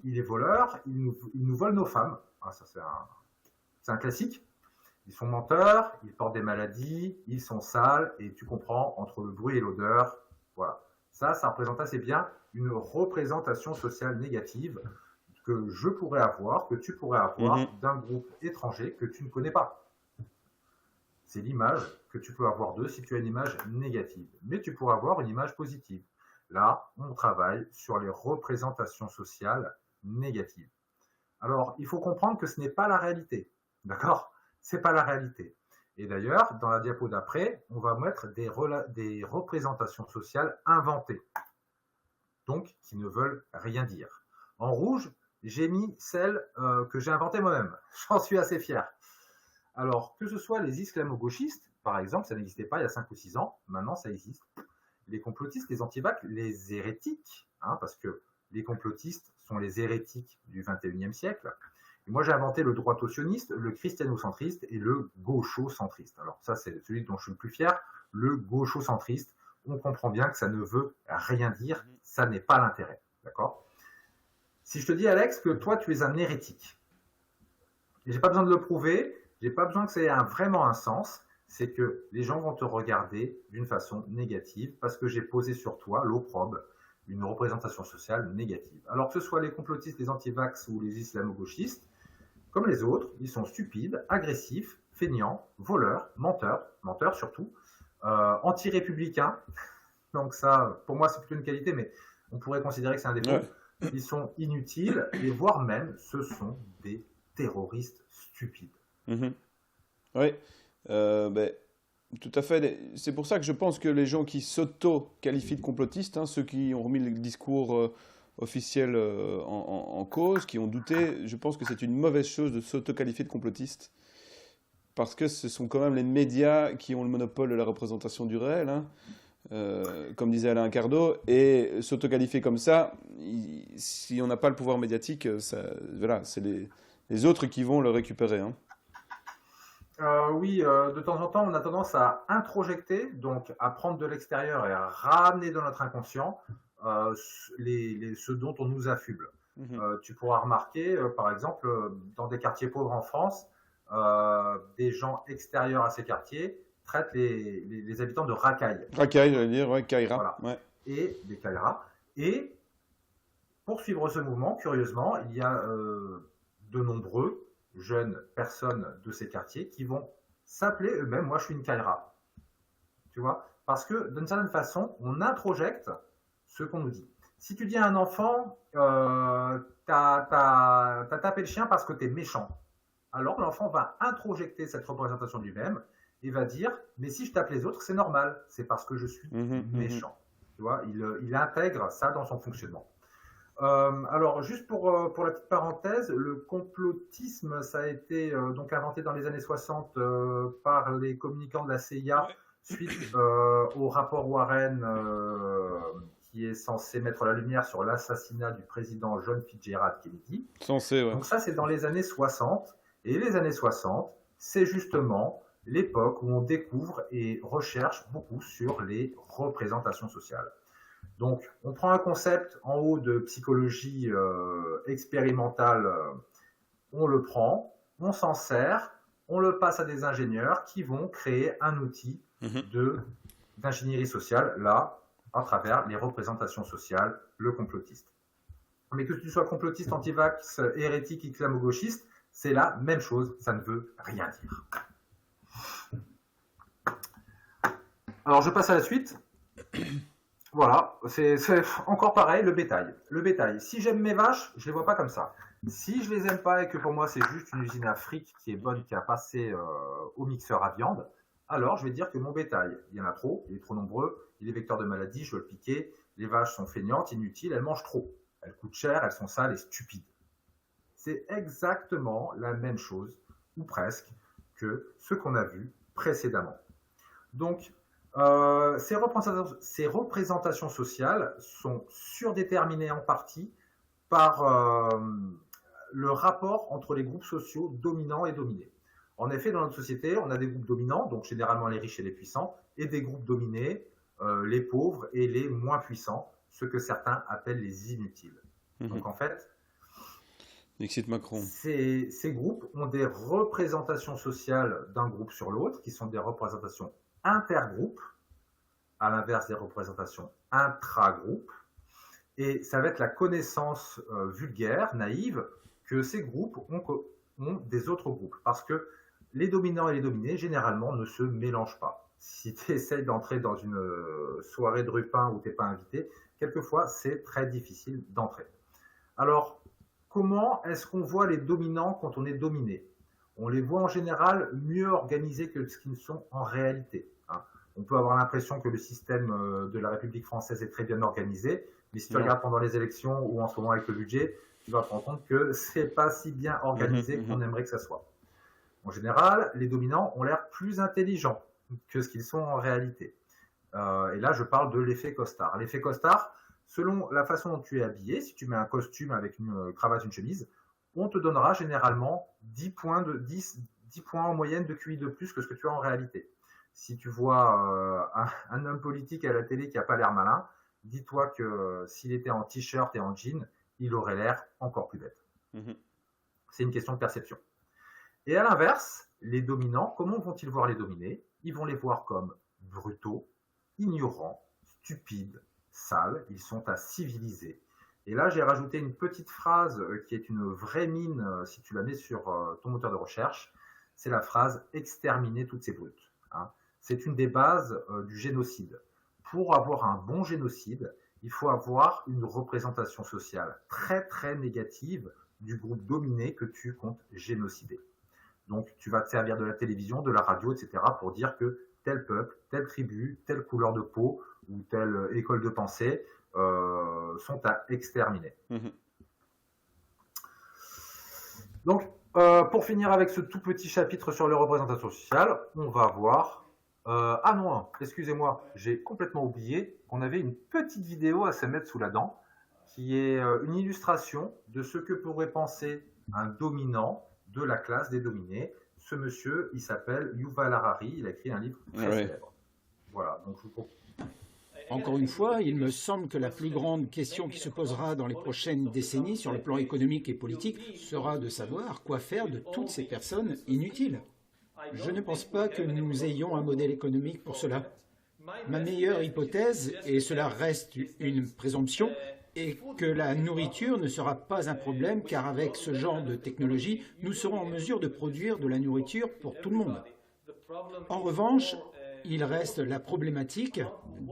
Il est voleur, il nous vole nos femmes. Ça, c'est un classique. Ils sont menteurs, ils portent des maladies, ils sont sales, et tu comprends, entre le bruit et l'odeur, voilà. Ça représente assez bien une représentation sociale négative que je pourrais avoir, que tu pourrais avoir d'un groupe étranger que tu ne connais pas. C'est l'image que tu peux avoir d'eux si tu as une image négative. Mais tu pourrais avoir une image positive. Là, on travaille sur les représentations sociales négatives. Alors, il faut comprendre que ce n'est pas la réalité. D'accord ? C'est pas la réalité. Et d'ailleurs, dans la diapo d'après, on va mettre des représentations sociales inventées, donc qui ne veulent rien dire. En rouge, j'ai mis celles que j'ai inventées moi-même. J'en suis assez fier. Alors, que ce soit les islamo-gauchistes, par exemple, ça n'existait pas il y a 5 ou 6 ans, maintenant ça existe. Les complotistes, les antivax, les hérétiques, parce que les complotistes sont les hérétiques du XXIe siècle. Et moi, j'ai inventé le droito-sioniste, le christiano-centriste et le gaucho-centriste. Alors ça, c'est celui dont je suis le plus fier, le gaucho-centriste. On comprend bien que ça ne veut rien dire, ça n'est pas l'intérêt, d'accord? Si je te dis, Alex, que toi, tu es un hérétique, et j'ai pas besoin de le prouver, j'ai pas besoin que ça ait vraiment un sens, c'est que les gens vont te regarder d'une façon négative parce que j'ai posé sur toi, l'opprobre, une représentation sociale négative. Alors que ce soit les complotistes, les antivax ou les islamo-gauchistes, comme les autres, ils sont stupides, agressifs, feignants, voleurs, menteurs surtout, anti-républicains. Donc ça, pour moi, c'est plutôt une qualité, mais on pourrait considérer que c'est un défaut. Ouais. Ils sont inutiles et voire même, ce sont des terroristes stupides. Mmh. Oui, tout à fait. C'est pour ça que je pense que les gens qui s'auto-qualifient de complotistes, ceux qui ont remis le discours officiel en cause, qui ont douté, je pense que c'est une mauvaise chose de s'auto-qualifier de complotiste, parce que ce sont quand même les médias qui ont le monopole de la représentation du réel, comme disait Alain Cardot, et s'auto-qualifier comme ça, si on n'a pas le pouvoir médiatique, voilà, c'est les autres qui vont le récupérer. Oui, de temps en temps, on a tendance à introjecter, donc à prendre de l'extérieur et à ramener dans notre inconscient ce dont on nous affuble. Tu pourras remarquer, par exemple, dans des quartiers pauvres en France, des gens extérieurs à ces quartiers traitent les habitants de racailles. Racailles, j'allais dire, ouais, Kaira. Voilà. Ouais. Et des Kairas. Et pour suivre ce mouvement, curieusement, il y a de nombreux jeunes personnes de ces quartiers qui vont s'appeler eux-mêmes, moi je suis une Kaira. Tu vois? Parce que d'une certaine façon, on introjecte ce qu'on nous dit. Si tu dis à un enfant, t'as tapé le chien parce que t'es méchant, alors l'enfant va introjecter cette représentation de lui-même et va dire, mais si je tape les autres, c'est normal, c'est parce que je suis méchant. Tu vois? Il intègre ça dans son fonctionnement. Alors, juste pour la petite parenthèse, le complotisme, ça a été donc inventé dans les années 60 par les communicants de la CIA suite au rapport Warren qui est censé mettre la lumière sur l'assassinat du président John Fitzgerald Kennedy. Censé, ouais. Donc ça, c'est dans les années 60. Et les années 60, c'est justement l'époque où on découvre et recherche beaucoup sur les représentations sociales. Donc, on prend un concept en haut de psychologie expérimentale, on le prend, on s'en sert, on le passe à des ingénieurs qui vont créer un outil d'ingénierie sociale, là, à travers les représentations sociales, le complotiste. Mais que tu sois complotiste, antivax, hérétique, islamo-gauchiste, c'est la même chose, ça ne veut rien dire. Alors, je passe à la suite. Voilà, c'est encore pareil, le bétail. Le bétail, si j'aime mes vaches, je les vois pas comme ça. Si je les aime pas et que pour moi c'est juste une usine à fric qui est bonne, qui a passé au mixeur à viande, alors je vais dire que mon bétail, il y en a trop, il est trop nombreux, il est vecteur de maladies, je veux le piquer, les vaches sont feignantes, inutiles, elles mangent trop. Elles coûtent cher, elles sont sales et stupides. C'est exactement la même chose, ou presque, que ce qu'on a vu précédemment. Donc, ces représentations sociales sont surdéterminées en partie par le rapport entre les groupes sociaux dominants et dominés. En effet, dans notre société, on a des groupes dominants, donc généralement les riches et les puissants, et des groupes dominés, les pauvres et les moins puissants, ce que certains appellent les inutiles. Donc en fait, Macron. Ces groupes ont des représentations sociales d'un groupe sur l'autre, qui sont des représentations intergroupes, à l'inverse des représentations intragroupes, et ça va être la connaissance vulgaire, naïve, que ces groupes ont des autres groupes, parce que les dominants et les dominés, généralement, ne se mélangent pas. Si tu essayes d'entrer dans une soirée de rupin où tu n'es pas invité, quelquefois, c'est très difficile d'entrer. Alors, comment est-ce qu'on voit les dominants quand on est dominé? on les voit en général mieux organisés que ce qu'ils sont en réalité. Hein. On peut avoir l'impression que le système de la République française est très bien organisé, mais si tu regardes pendant les élections ou en ce moment avec le budget, tu vas te rendre compte que c'est pas si bien organisé qu'on aimerait que ça soit. En général, les dominants ont l'air plus intelligents que ce qu'ils sont en réalité. Et là, je parle de l'effet costard. L'effet costard, selon la façon dont tu es habillé, si tu mets un costume avec une cravate, une chemise, on te donnera généralement 10 points en moyenne de QI de plus que ce que tu as en réalité. Si tu vois un homme politique à la télé qui n'a pas l'air malin, dis-toi que s'il était en t-shirt et en jean, il aurait l'air encore plus bête. C'est une question de perception. Et à l'inverse, les dominants, comment vont-ils voir les dominés? Ils vont les voir comme brutaux, ignorants, stupides, sales, ils sont à civiliser. Et là, j'ai rajouté une petite phrase qui est une vraie mine si tu la mets sur ton moteur de recherche. C'est la phrase « exterminer toutes ces brutes ». Hein. C'est une des bases du génocide. Pour avoir un bon génocide, il faut avoir une représentation sociale très très négative du groupe dominé que tu comptes génocider. Donc, tu vas te servir de la télévision, de la radio, etc. pour dire que tel peuple, telle tribu, telle couleur de peau ou telle école de pensée sont à exterminer. Donc, pour finir avec ce tout petit chapitre sur les représentations sociales, on va voir... ah non, excusez-moi, j'ai complètement oublié qu'on avait une petite vidéo à se mettre sous la dent qui est une illustration de ce que pourrait penser un dominant de la classe des dominés. Ce monsieur, il s'appelle Yuval Harari, il a écrit un livre très célèbre. Voilà, donc je vous propose. Encore une fois, il me semble que la plus grande question qui se posera dans les prochaines décennies sur le plan économique et politique sera de savoir quoi faire de toutes ces personnes inutiles. Je ne pense pas que nous ayons un modèle économique pour cela. Ma meilleure hypothèse, et cela reste une présomption, est que la nourriture ne sera pas un problème car avec ce genre de technologie, nous serons en mesure de produire de la nourriture pour tout le monde. En revanche, il reste la problématique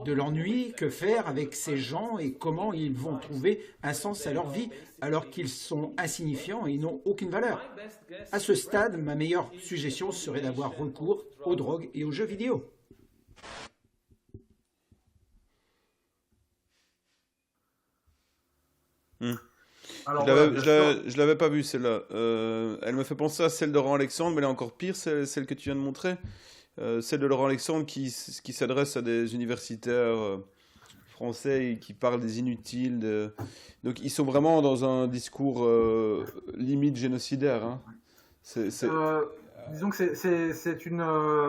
de l'ennui, que faire avec ces gens et comment ils vont trouver un sens à leur vie alors qu'ils sont insignifiants et n'ont aucune valeur. À ce stade, ma meilleure suggestion serait d'avoir recours aux drogues et aux jeux vidéo. Alors, je l'avais pas vue celle-là. Elle me fait penser à celle de Laurent Alexandre, mais elle est encore pire, celle que tu viens de montrer. Celle de Laurent Alexandre qui s'adresse à des universitaires français et qui parlent des inutiles. Donc ils sont vraiment dans un discours limite génocidaire. Hein. Disons que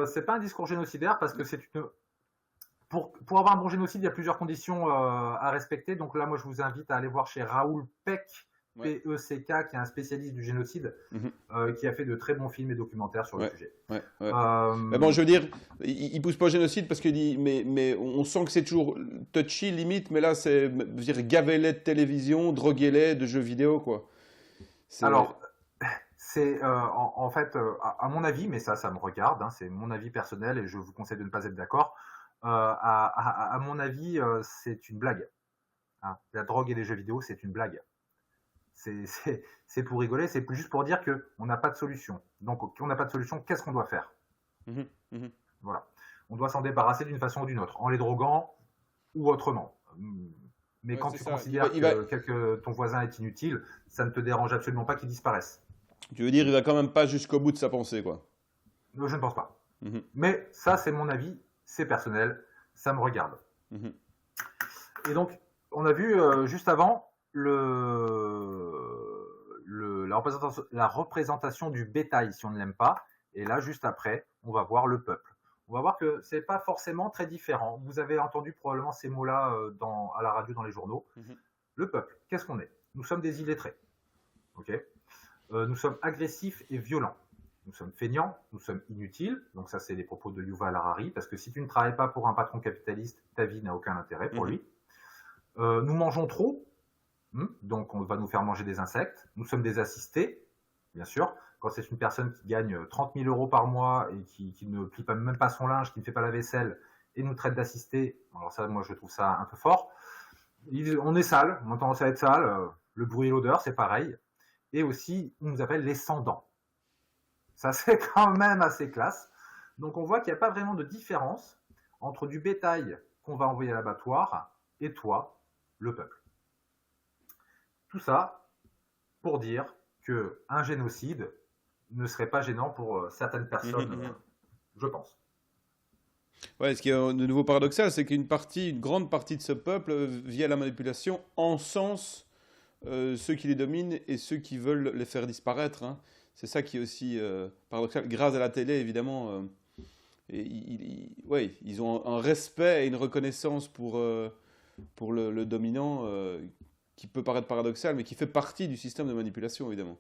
c'est pas un discours génocidaire parce que c'est une... Pour avoir un bon génocide, il y a plusieurs conditions à respecter. Donc là, moi, je vous invite à aller voir chez Raoul Peck, P-E-C-K, qui est un spécialiste du génocide, qui a fait de très bons films et documentaires sur le sujet. Mais bon, je veux dire, il pousse pas au génocide parce qu'il dit, mais on sent que c'est toujours touchy, limite, mais là, c'est dire gavez-les de télévision, droguez-les de jeux vidéo, quoi. Alors, c'est en fait, à mon avis, mais ça me regarde, hein, c'est mon avis personnel et je vous conseille de ne pas être d'accord. À mon avis, c'est une blague. Hein. La drogue et les jeux vidéo, c'est une blague. C'est pour rigoler, c'est juste pour dire qu'on n'a pas de solution. Donc, si on n'a pas de solution, qu'est-ce qu'on doit faire? Voilà. On doit s'en débarrasser d'une façon ou d'une autre, en les droguant ou autrement. Mais quand tu considères que ton voisin est inutile, ça ne te dérange absolument pas qu'il disparaisse. Tu veux dire, il va quand même pas jusqu'au bout de sa pensée, quoi. Je ne pense pas. Mais ça, c'est mon avis, c'est personnel, ça me regarde. Et donc, on a vu juste avant la représentation du bétail, si on ne l'aime pas. Et là, juste après, on va voir le peuple. On va voir que ce n'est pas forcément très différent. Vous avez entendu probablement ces mots-là à la radio, dans les journaux. Le peuple, qu'est-ce qu'on est? Nous sommes des illettrés. Okay, nous sommes agressifs et violents. Nous sommes feignants, nous sommes inutiles. Donc ça, c'est les propos de Yuval Harari. Parce que si tu ne travailles pas pour un patron capitaliste, ta vie n'a aucun intérêt pour lui. Nous mangeons trop. Donc on va nous faire manger des insectes. Nous sommes des assistés, bien sûr. Quand c'est une personne qui gagne 30 000 € par mois et qui ne plie même pas son linge, qui ne fait pas la vaisselle et nous traite d'assistés, alors ça, moi, je trouve ça un peu fort. On est sale, on a tendance à être sale. Le bruit et l'odeur, c'est pareil. Et aussi, on nous appelle les sans-dents. Ça, c'est quand même assez classe. Donc, on voit qu'il n'y a pas vraiment de différence entre du bétail qu'on va envoyer à l'abattoir et toi, le peuple. Tout ça pour dire qu'un génocide ne serait pas gênant pour certaines personnes, je pense. Ouais, ce qui est de nouveau paradoxal, c'est une grande partie de ce peuple, via la manipulation, encense ceux qui les dominent et ceux qui veulent les faire disparaître. Hein. C'est ça qui est aussi paradoxal. Grâce à la télé, évidemment, ils ont un respect et une reconnaissance pour le dominant qui peut paraître paradoxal, mais qui fait partie du système de manipulation, évidemment.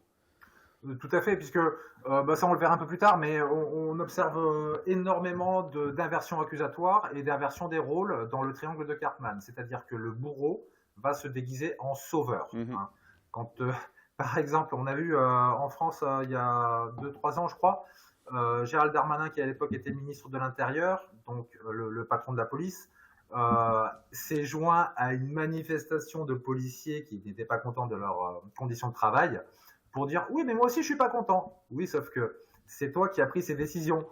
Tout à fait, puisque ça on le verra un peu plus tard, mais on observe énormément d'inversions accusatoires et d'inversion des rôles dans le triangle de Cartman. C'est-à-dire que le bourreau va se déguiser en sauveur. Hein. Quand, par exemple, on a vu en France, il y a 2-3 ans, je crois, Gérald Darmanin, qui à l'époque était ministre de l'Intérieur, donc le patron de la police, s'est joint à une manifestation de policiers qui n'étaient pas contents de leurs conditions de travail pour dire « Oui, mais moi aussi, je suis pas content. » Oui, sauf que c'est toi qui as pris ces décisions.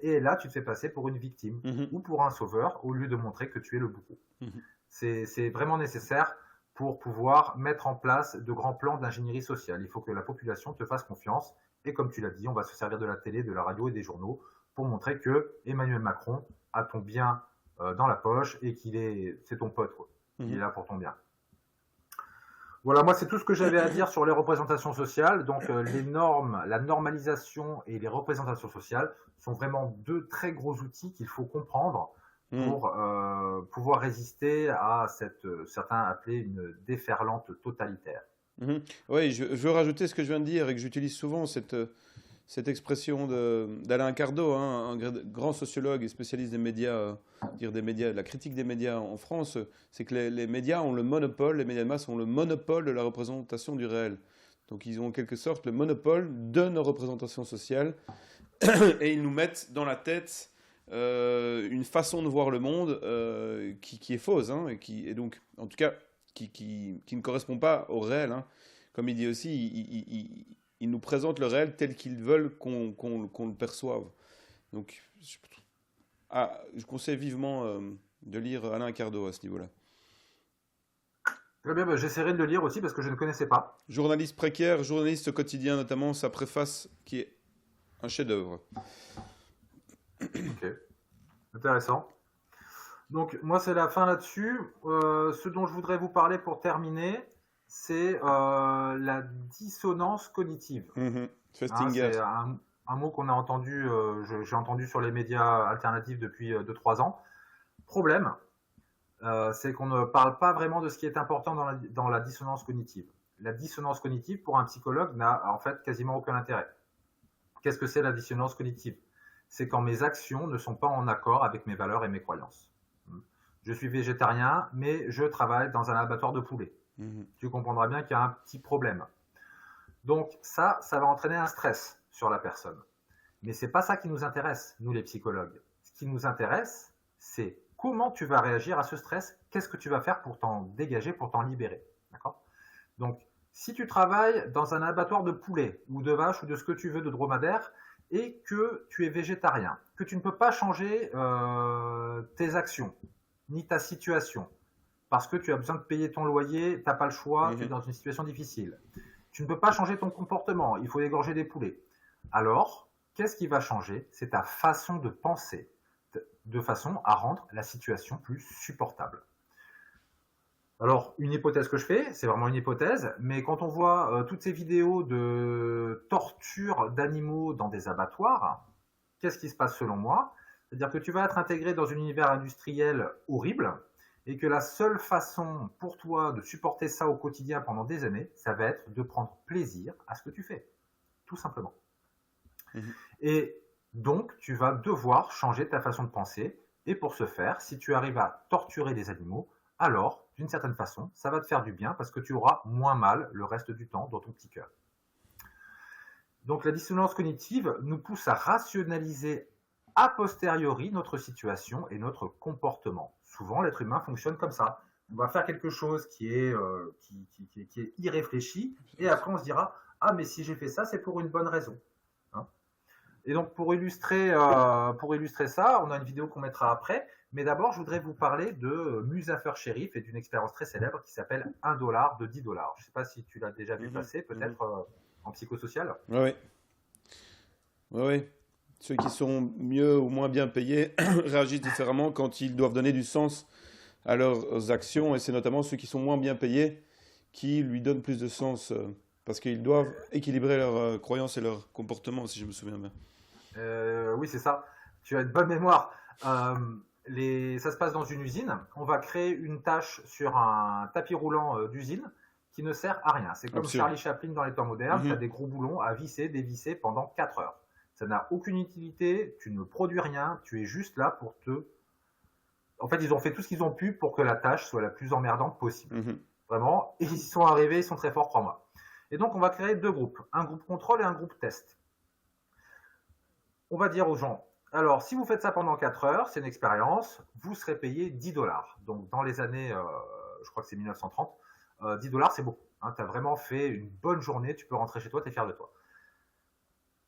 Et là, tu te fais passer pour une victime ou pour un sauveur au lieu de montrer que tu es le bourreau. C'est vraiment nécessaire pour pouvoir mettre en place de grands plans d'ingénierie sociale. Il faut que la population te fasse confiance. Et comme tu l'as dit, on va se servir de la télé, de la radio et des journaux pour montrer que Emmanuel Macron a ton bien dans la poche et c'est ton pote, quoi. Il est là pour ton bien. Voilà, moi c'est tout ce que j'avais à dire sur les représentations sociales. Donc les normes, la normalisation et les représentations sociales sont vraiment deux très gros outils qu'il faut comprendre pour pouvoir résister à certains appelaient une déferlante totalitaire. Oui, je veux rajouter ce que je viens de dire et que j'utilise souvent, cette expression d'Alain Cardot, hein, un grand sociologue et spécialiste des médias, de la critique des médias en France, c'est que les médias ont le monopole, les médias de masse ont le monopole de la représentation du réel. Donc ils ont en quelque sorte le monopole de nos représentations sociales et ils nous mettent dans la tête une façon de voir le monde qui est fausse, hein, et donc en tout cas qui ne correspond pas au réel. Hein. Comme il dit aussi, ils nous présentent le réel tel qu'ils veulent qu'on le perçoive. Donc, je conseille vivement de lire Alain Cardot à ce niveau-là. Très bien, j'essaierai de le lire aussi parce que je ne connaissais pas. Journaliste précaire, journaliste quotidien notamment, sa préface qui est un chef-d'œuvre. Ok, intéressant. Donc, moi, c'est la fin là-dessus. Ce dont je voudrais vous parler pour terminer, c'est la dissonance cognitive. C'est un mot qu'on a entendu, j'ai entendu sur les médias alternatifs depuis 2-3 ans. Problème, c'est qu'on ne parle pas vraiment de ce qui est important dans la dissonance cognitive. La dissonance cognitive, pour un psychologue, n'a en fait quasiment aucun intérêt. Qu'est-ce que c'est la dissonance cognitive? C'est quand mes actions ne sont pas en accord avec mes valeurs et mes croyances. Je suis végétarien, mais je travaille dans un abattoir de poulet. Tu comprendras bien qu'il y a un petit problème. Donc ça va entraîner un stress sur la personne. Mais c'est pas ça qui nous intéresse, nous les psychologues. Ce qui nous intéresse, c'est comment tu vas réagir à ce stress, qu'est-ce que tu vas faire pour t'en dégager, pour t'en libérer. D'accord ? Donc, si tu travailles dans un abattoir de poulet, ou de vache, ou de ce que tu veux, de dromadaire, et que tu es végétarien, que tu ne peux pas changer tes actions, ni ta situation, parce que tu as besoin de payer ton loyer, tu n'as pas le choix, tu es dans une situation difficile. Tu ne peux pas changer ton comportement, il faut égorger des poulets. Alors, qu'est-ce qui va changer? C'est ta façon de penser, de façon à rendre la situation plus supportable. Alors, une hypothèse que je fais, c'est vraiment une hypothèse, mais quand on voit toutes ces vidéos de torture d'animaux dans des abattoirs, qu'est-ce qui se passe selon moi? C'est-à-dire que tu vas être intégré dans un univers industriel horrible et que la seule façon pour toi de supporter ça au quotidien pendant des années, ça va être de prendre plaisir à ce que tu fais, tout simplement. Et donc, tu vas devoir changer ta façon de penser et pour ce faire, si tu arrives à torturer des animaux, alors, d'une certaine façon, ça va te faire du bien parce que tu auras moins mal le reste du temps dans ton petit cœur. Donc, la dissonance cognitive nous pousse à rationaliser a posteriori notre situation et notre comportement. Souvent, l'être humain fonctionne comme ça. On va faire quelque chose qui est irréfléchi et après on se dira « Ah, mais si j'ai fait ça, c'est pour une bonne raison. Hein » Et donc, pour illustrer ça, on a une vidéo qu'on mettra après. Mais d'abord, je voudrais vous parler de Muzafer Sherif et d'une expérience très célèbre qui s'appelle 1 dollar de 10 dollars. Je ne sais pas si tu l'as déjà vu passer, peut-être en psychosocial. Oui. Oui. Ceux qui sont mieux ou moins bien payés réagissent différemment quand ils doivent donner du sens à leurs actions. Et c'est notamment ceux qui sont moins bien payés qui lui donnent plus de sens parce qu'ils doivent équilibrer leurs croyances et leurs comportements, si je me souviens bien. Oui, c'est ça. Tu as une bonne mémoire. Ça se passe dans une usine. On va créer une tâche sur un tapis roulant d'usine qui ne sert à rien. C'est comme Absolument. Charlie Chaplin dans les temps modernes. Tu as des gros boulons à visser, dévisser pendant 4 heures. Ça n'a aucune utilité. Tu ne produis rien. Tu es juste là pour te... En fait, ils ont fait tout ce qu'ils ont pu pour que la tâche soit la plus emmerdante possible. Vraiment. Et ils y sont arrivés. Ils sont très forts, crois-moi. Et donc, on va créer 2 groupes. Un groupe contrôle et un groupe test. On va dire aux gens, alors, si vous faites ça pendant 4 heures, c'est une expérience, vous serez payé 10 dollars. Donc, dans les années, je crois que c'est 1930, 10 dollars, c'est beaucoup. Hein, tu as vraiment fait une bonne journée, tu peux rentrer chez toi, tu es fier de toi.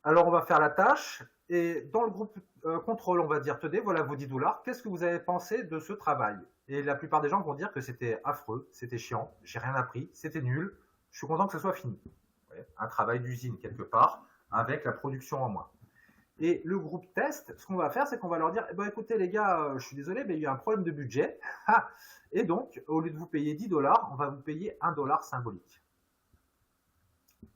Alors, on va faire la tâche, et dans le groupe contrôle, on va dire, tenez, voilà vos 10 dollars, qu'est-ce que vous avez pensé de ce travail? Et la plupart des gens vont dire que c'était affreux, c'était chiant, j'ai rien appris, c'était nul, je suis content que ce soit fini. Ouais, un travail d'usine quelque part, avec la production en moins. Et le groupe test, ce qu'on va faire, c'est qu'on va leur dire, écoutez les gars, je suis désolé, mais il y a un problème de budget. Et donc, au lieu de vous payer 10 dollars, on va vous payer 1 dollar symbolique.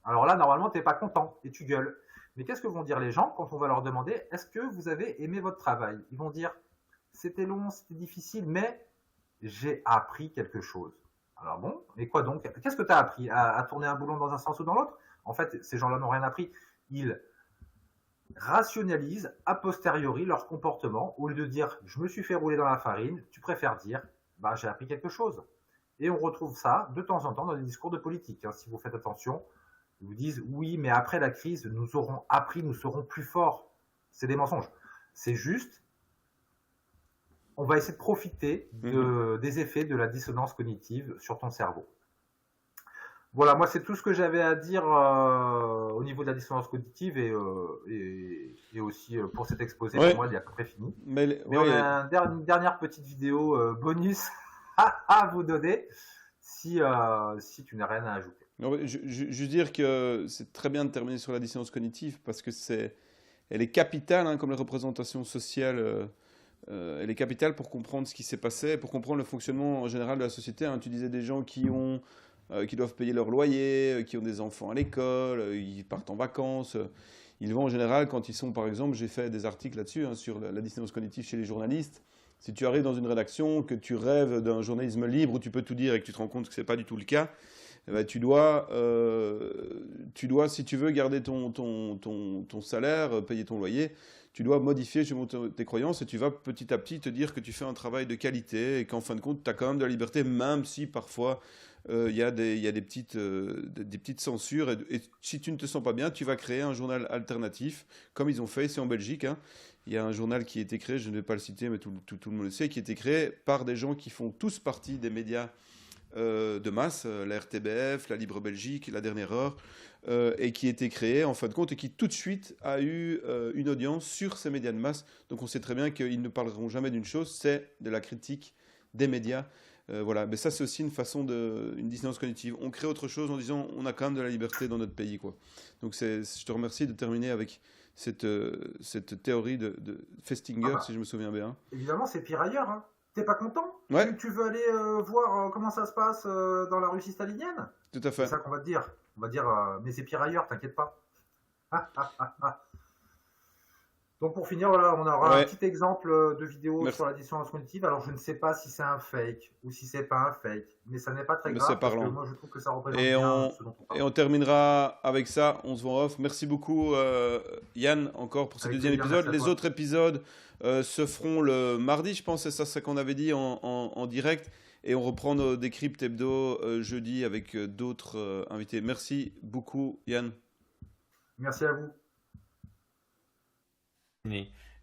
Alors là, normalement, tu n'es pas content et tu gueules. Mais qu'est-ce que vont dire les gens quand on va leur demander, est-ce que vous avez aimé votre travail? Ils vont dire, c'était long, c'était difficile, mais j'ai appris quelque chose. Alors bon, et quoi donc? Qu'est-ce que tu as appris? À tourner un boulon dans un sens ou dans l'autre? En fait, ces gens-là n'ont rien appris. Ils rationalisent a posteriori leur comportement. Au lieu de dire je me suis fait rouler dans la farine, tu préfères dire j'ai appris quelque chose. Et on retrouve ça de temps en temps dans les discours de politique. Hein. Si vous faites attention, ils vous disent oui, mais après la crise, nous aurons appris, nous serons plus forts. C'est des mensonges. C'est juste, on va essayer de profiter des effets de la dissonance cognitive sur ton cerveau. Voilà, moi c'est tout ce que j'avais à dire au niveau de la dissonance cognitive et aussi pour cet exposé. Ouais. Pour moi, il est à peu près fini. Mais on a une dernière petite vidéo bonus à vous donner si tu n'as rien à ajouter. Je veux dire que c'est très bien de terminer sur la dissonance cognitive parce que elle est capitale, hein, comme la représentation sociale. Elle est capitale pour comprendre ce qui s'est passé, pour comprendre le fonctionnement en général de la société. Hein. Tu disais des gens qui doivent payer leur loyer, qui ont des enfants à l'école, ils partent en vacances. Ils vont en général, quand ils sont, par exemple, j'ai fait des articles là-dessus, hein, sur la dissonance cognitive chez les journalistes. Si tu arrives dans une rédaction, que tu rêves d'un journalisme libre où tu peux tout dire et que tu te rends compte que ce n'est pas du tout le cas, tu dois, si tu veux garder ton salaire, payer ton loyer, tu dois modifier tes croyances et tu vas petit à petit te dire que tu fais un travail de qualité et qu'en fin de compte, tu as quand même de la liberté, même si parfois il y a des petites censures. Et si tu ne te sens pas bien, tu vas créer un journal alternatif, comme ils ont fait ici en Belgique. Hein. Il y a un journal qui a été créé, je ne vais pas le citer, mais tout le monde le sait, qui a été créé par des gens qui font tous partie des médias de masse, la RTBF, la Libre Belgique, la Dernière Heure, et qui a été créé en fin de compte et qui tout de suite a eu une audience sur ces médias de masse. Donc on sait très bien qu'ils ne parleront jamais d'une chose, c'est de la critique des médias. Voilà, mais ça c'est aussi une dissonance cognitive. On crée autre chose en disant on a quand même de la liberté dans notre pays, quoi. Donc je te remercie de terminer avec cette théorie de Festinger, si je me souviens bien. Évidemment, c'est pire ailleurs. Hein. T'es pas content? Ouais. Tu veux aller voir comment ça se passe dans la Russie stalinienne? Tout à fait. C'est ça qu'on va te dire. On va dire, mais c'est pire ailleurs, t'inquiète pas. Donc pour finir, voilà, on aura un petit exemple de vidéo sur la dissonance cognitive. Alors je ne sais pas si c'est un fake ou si c'est pas un fake, mais ça n'est pas très grave parce que moi je trouve que ça représente bien ce dont on parle. Et on terminera avec ça, on se voit off. Merci beaucoup Yann encore pour ce deuxième épisode. Les autres épisodes se feront le mardi, je pense, c'est ça, c'est qu'on avait dit en direct. Et on reprend nos décryptes hebdo jeudi avec d'autres invités. Merci beaucoup Yann. Merci à vous.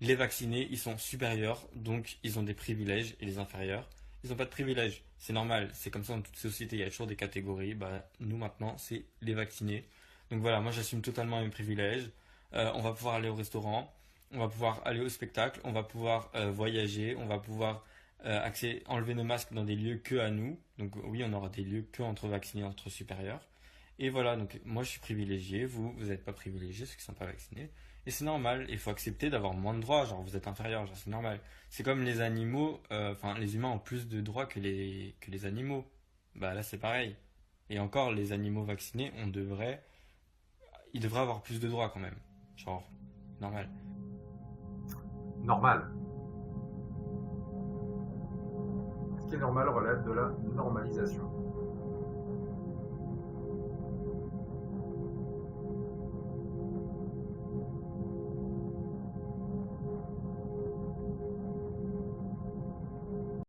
Les vaccinés, ils sont supérieurs, donc ils ont des privilèges, et les inférieurs, ils n'ont pas de privilèges. C'est normal, c'est comme ça dans toute société, il y a toujours des catégories. Nous maintenant, c'est les vaccinés. Donc voilà, moi j'assume totalement mes privilèges. on va pouvoir aller au restaurant, on va pouvoir aller au spectacle, on va pouvoir voyager, on va pouvoir enlever nos masques dans des lieux que à nous. Donc oui, on aura des lieux que entre vaccinés, entre supérieurs. Et voilà, donc moi je suis privilégié, vous n'êtes pas privilégiés, ceux qui ne sont pas vaccinés. Et c'est normal, il faut accepter d'avoir moins de droits, genre vous êtes inférieur, genre c'est normal. C'est comme les animaux, enfin les humains ont plus de droits que les animaux. Bah là c'est pareil. Et encore, les animaux vaccinés, ils devraient avoir plus de droits quand même. Genre, normal. Normal. Ce qui est normal relève de la normalisation.